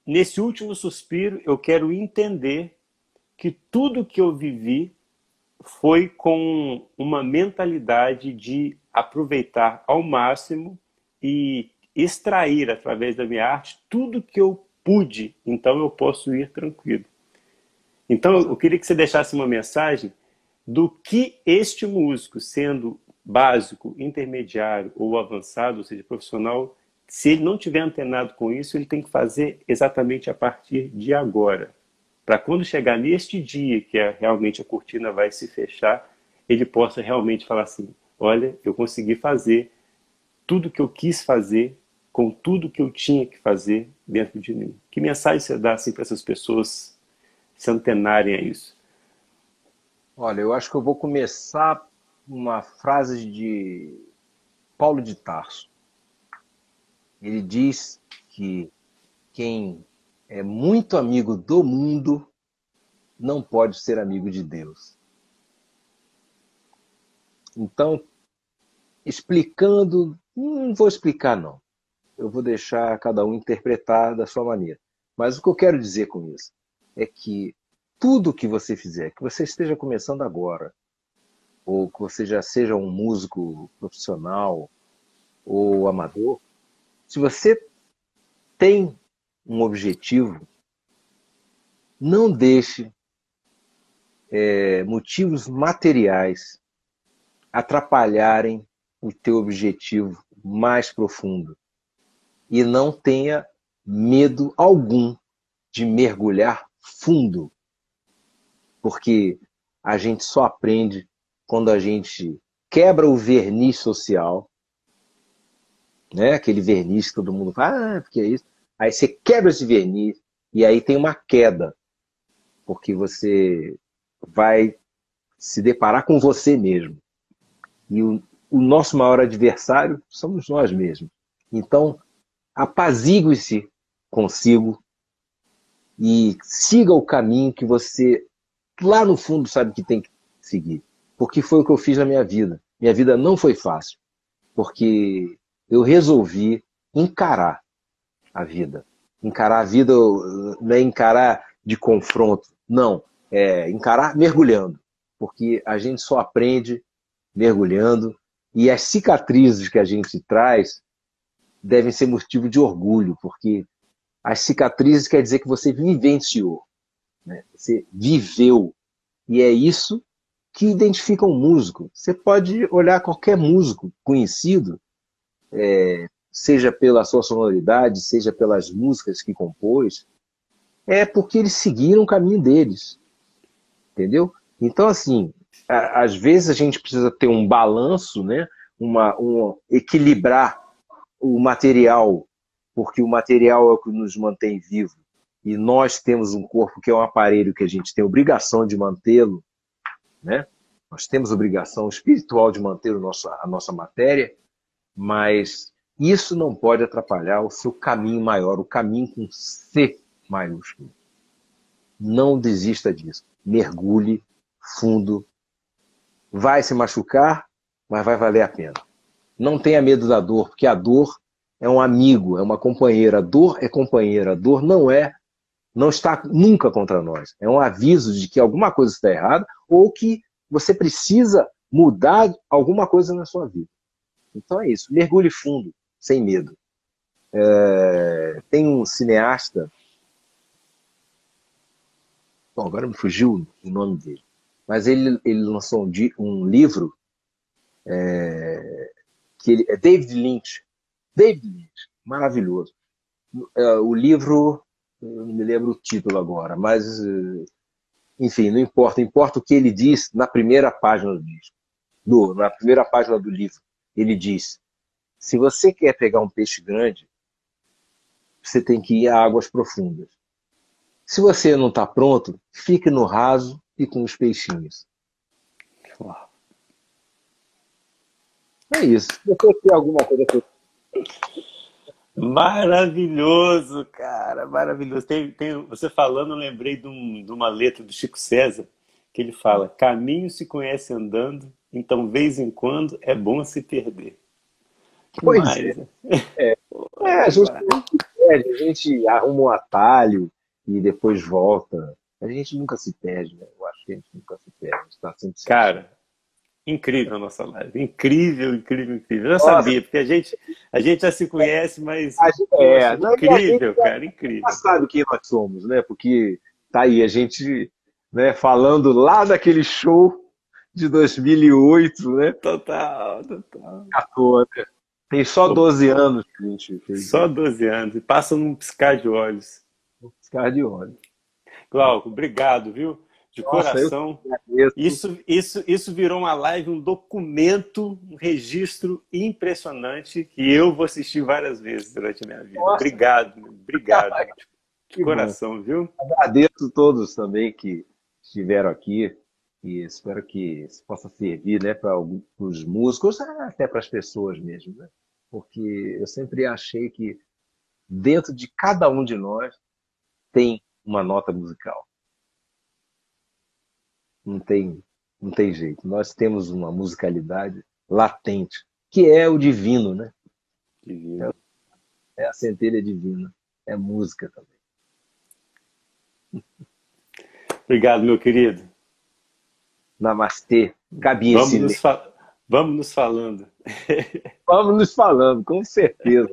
nesse último suspiro, eu quero entender que tudo que eu vivi foi com uma mentalidade de aproveitar ao máximo e extrair, através da minha arte, tudo que eu pude. Então, eu posso ir tranquilo. Então, eu queria que você deixasse uma mensagem do que este músico, sendo básico, intermediário ou avançado, ou seja, profissional, se ele não tiver antenado com isso, ele tem que fazer exatamente a partir de agora. Para quando chegar neste dia que realmente a cortina vai se fechar, ele possa realmente falar assim, olha, eu consegui fazer tudo que eu quis fazer, com tudo que eu tinha que fazer dentro de mim. Que mensagem você dá assim, para essas pessoas se antenarem a isso? Olha, eu acho que eu vou começar uma frase de Paulo de Tarso. Ele diz que quem é muito amigo do mundo não pode ser amigo de Deus. Então, explicando, não vou explicar não. Eu vou deixar cada um interpretar da sua maneira. Mas o que eu quero dizer com isso é que tudo que você fizer, que você esteja começando agora, ou que você já seja um músico profissional ou amador, se você tem um objetivo, não deixe motivos materiais atrapalharem o teu objetivo mais profundo. E não tenha medo algum de mergulhar fundo, porque a gente só aprende quando a gente quebra o verniz social, né? Aquele verniz que todo mundo fala, porque é isso. Aí você quebra esse verniz e aí tem uma queda, porque você vai se deparar com você mesmo. E o nosso maior adversário somos nós mesmos. Então, apazigue-se consigo e siga o caminho que você, lá no fundo, sabe que tem que seguir. Porque foi o que eu fiz na minha vida. Minha vida não foi fácil, porque eu resolvi encarar a vida. Encarar a vida não é encarar de confronto, não. É encarar mergulhando. Porque a gente só aprende mergulhando e as cicatrizes que a gente traz devem ser motivo de orgulho, porque as cicatrizes quer dizer que você vivenciou, né? Você viveu. E é isso que identifica um músico. Você pode olhar qualquer músico conhecido, seja pela sua sonoridade, seja pelas músicas que compôs, é porque eles seguiram o caminho deles. Entendeu? Então, assim, às vezes a gente precisa ter um balanço, né? Equilibrar o material, porque o material é o que nos mantém vivo. E nós temos um corpo que é um aparelho que a gente tem obrigação de mantê-lo, né? Nós temos obrigação espiritual de manter a nossa matéria, mas isso não pode atrapalhar o seu caminho maior, o caminho com C maiúsculo. Não desista disso. Mergulhe fundo. Vai se machucar, mas vai valer a pena. Não tenha medo da dor, porque a dor é um amigo, é uma companheira. A dor é companheira. A dor não está nunca contra nós. É um aviso de que alguma coisa está errada ou que você precisa mudar alguma coisa na sua vida. Então é isso, mergulhe fundo, sem medo. Tem um cineasta, bom, agora me fugiu o nome dele, mas ele lançou um livro que é David Lynch. David Lynch, maravilhoso. O livro, eu não me lembro o título agora, mas, enfim, não importa. Importa o que ele diz na primeira página do disco. Na primeira página do livro. Ele diz: se você quer pegar um peixe grande, você tem que ir a águas profundas. Se você não está pronto, fique no raso e com os peixinhos. Uau. É isso. Se você quer alguma coisa... Maravilhoso, cara, maravilhoso. Você falando, eu lembrei de uma letra do Chico César, que ele fala: caminho se conhece andando, então, vez em quando, é bom se perder. Pois Demais, né? a gente não se perde, a gente arruma um atalho e depois volta. A gente nunca se perde, né? Eu acho que a gente nunca se perde, a gente está sempre se achando. Cara, incrível a nossa live. Incrível, incrível, incrível. Eu já Nossa, sabia, porque a gente já se conhece, mas a gente, poxa, não, e a gente incrível, cara, incrível. já sabe quem nós somos, né? Porque tá aí, a gente, né, falando lá daquele show de 2008, né? Total, total. 14. Tem só 12 anos que a gente fez Só 12 anos, e passa num piscar de olhos. um piscar de olho. Glauco, obrigado, viu? De Nossa, eu coração. que agradeço. Isso virou uma live, um documento, um registro impressionante que eu vou assistir várias vezes durante a minha vida. Nossa, Obrigado, obrigado. De que bom. coração, viu? Agradeço a todos também que estiveram aqui e espero que isso possa servir, né, para os músicos, até para as pessoas mesmo, né? Porque eu sempre achei que dentro de cada um de nós tem uma nota musical. Não tem jeito. Nós temos uma musicalidade latente, que é o divino, né? Divino. É a centelha divina. É música também. Obrigado, meu querido. Namastê. Gabi Vamos Silê. vamos nos falando. Vamos nos falando, com certeza.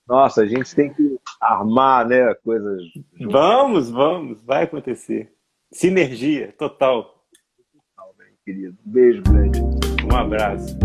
Nossa, a gente tem que armar, né, coisas juntas, Vamos, vai acontecer. Sinergia total. querido. Beijo grande. Um abraço.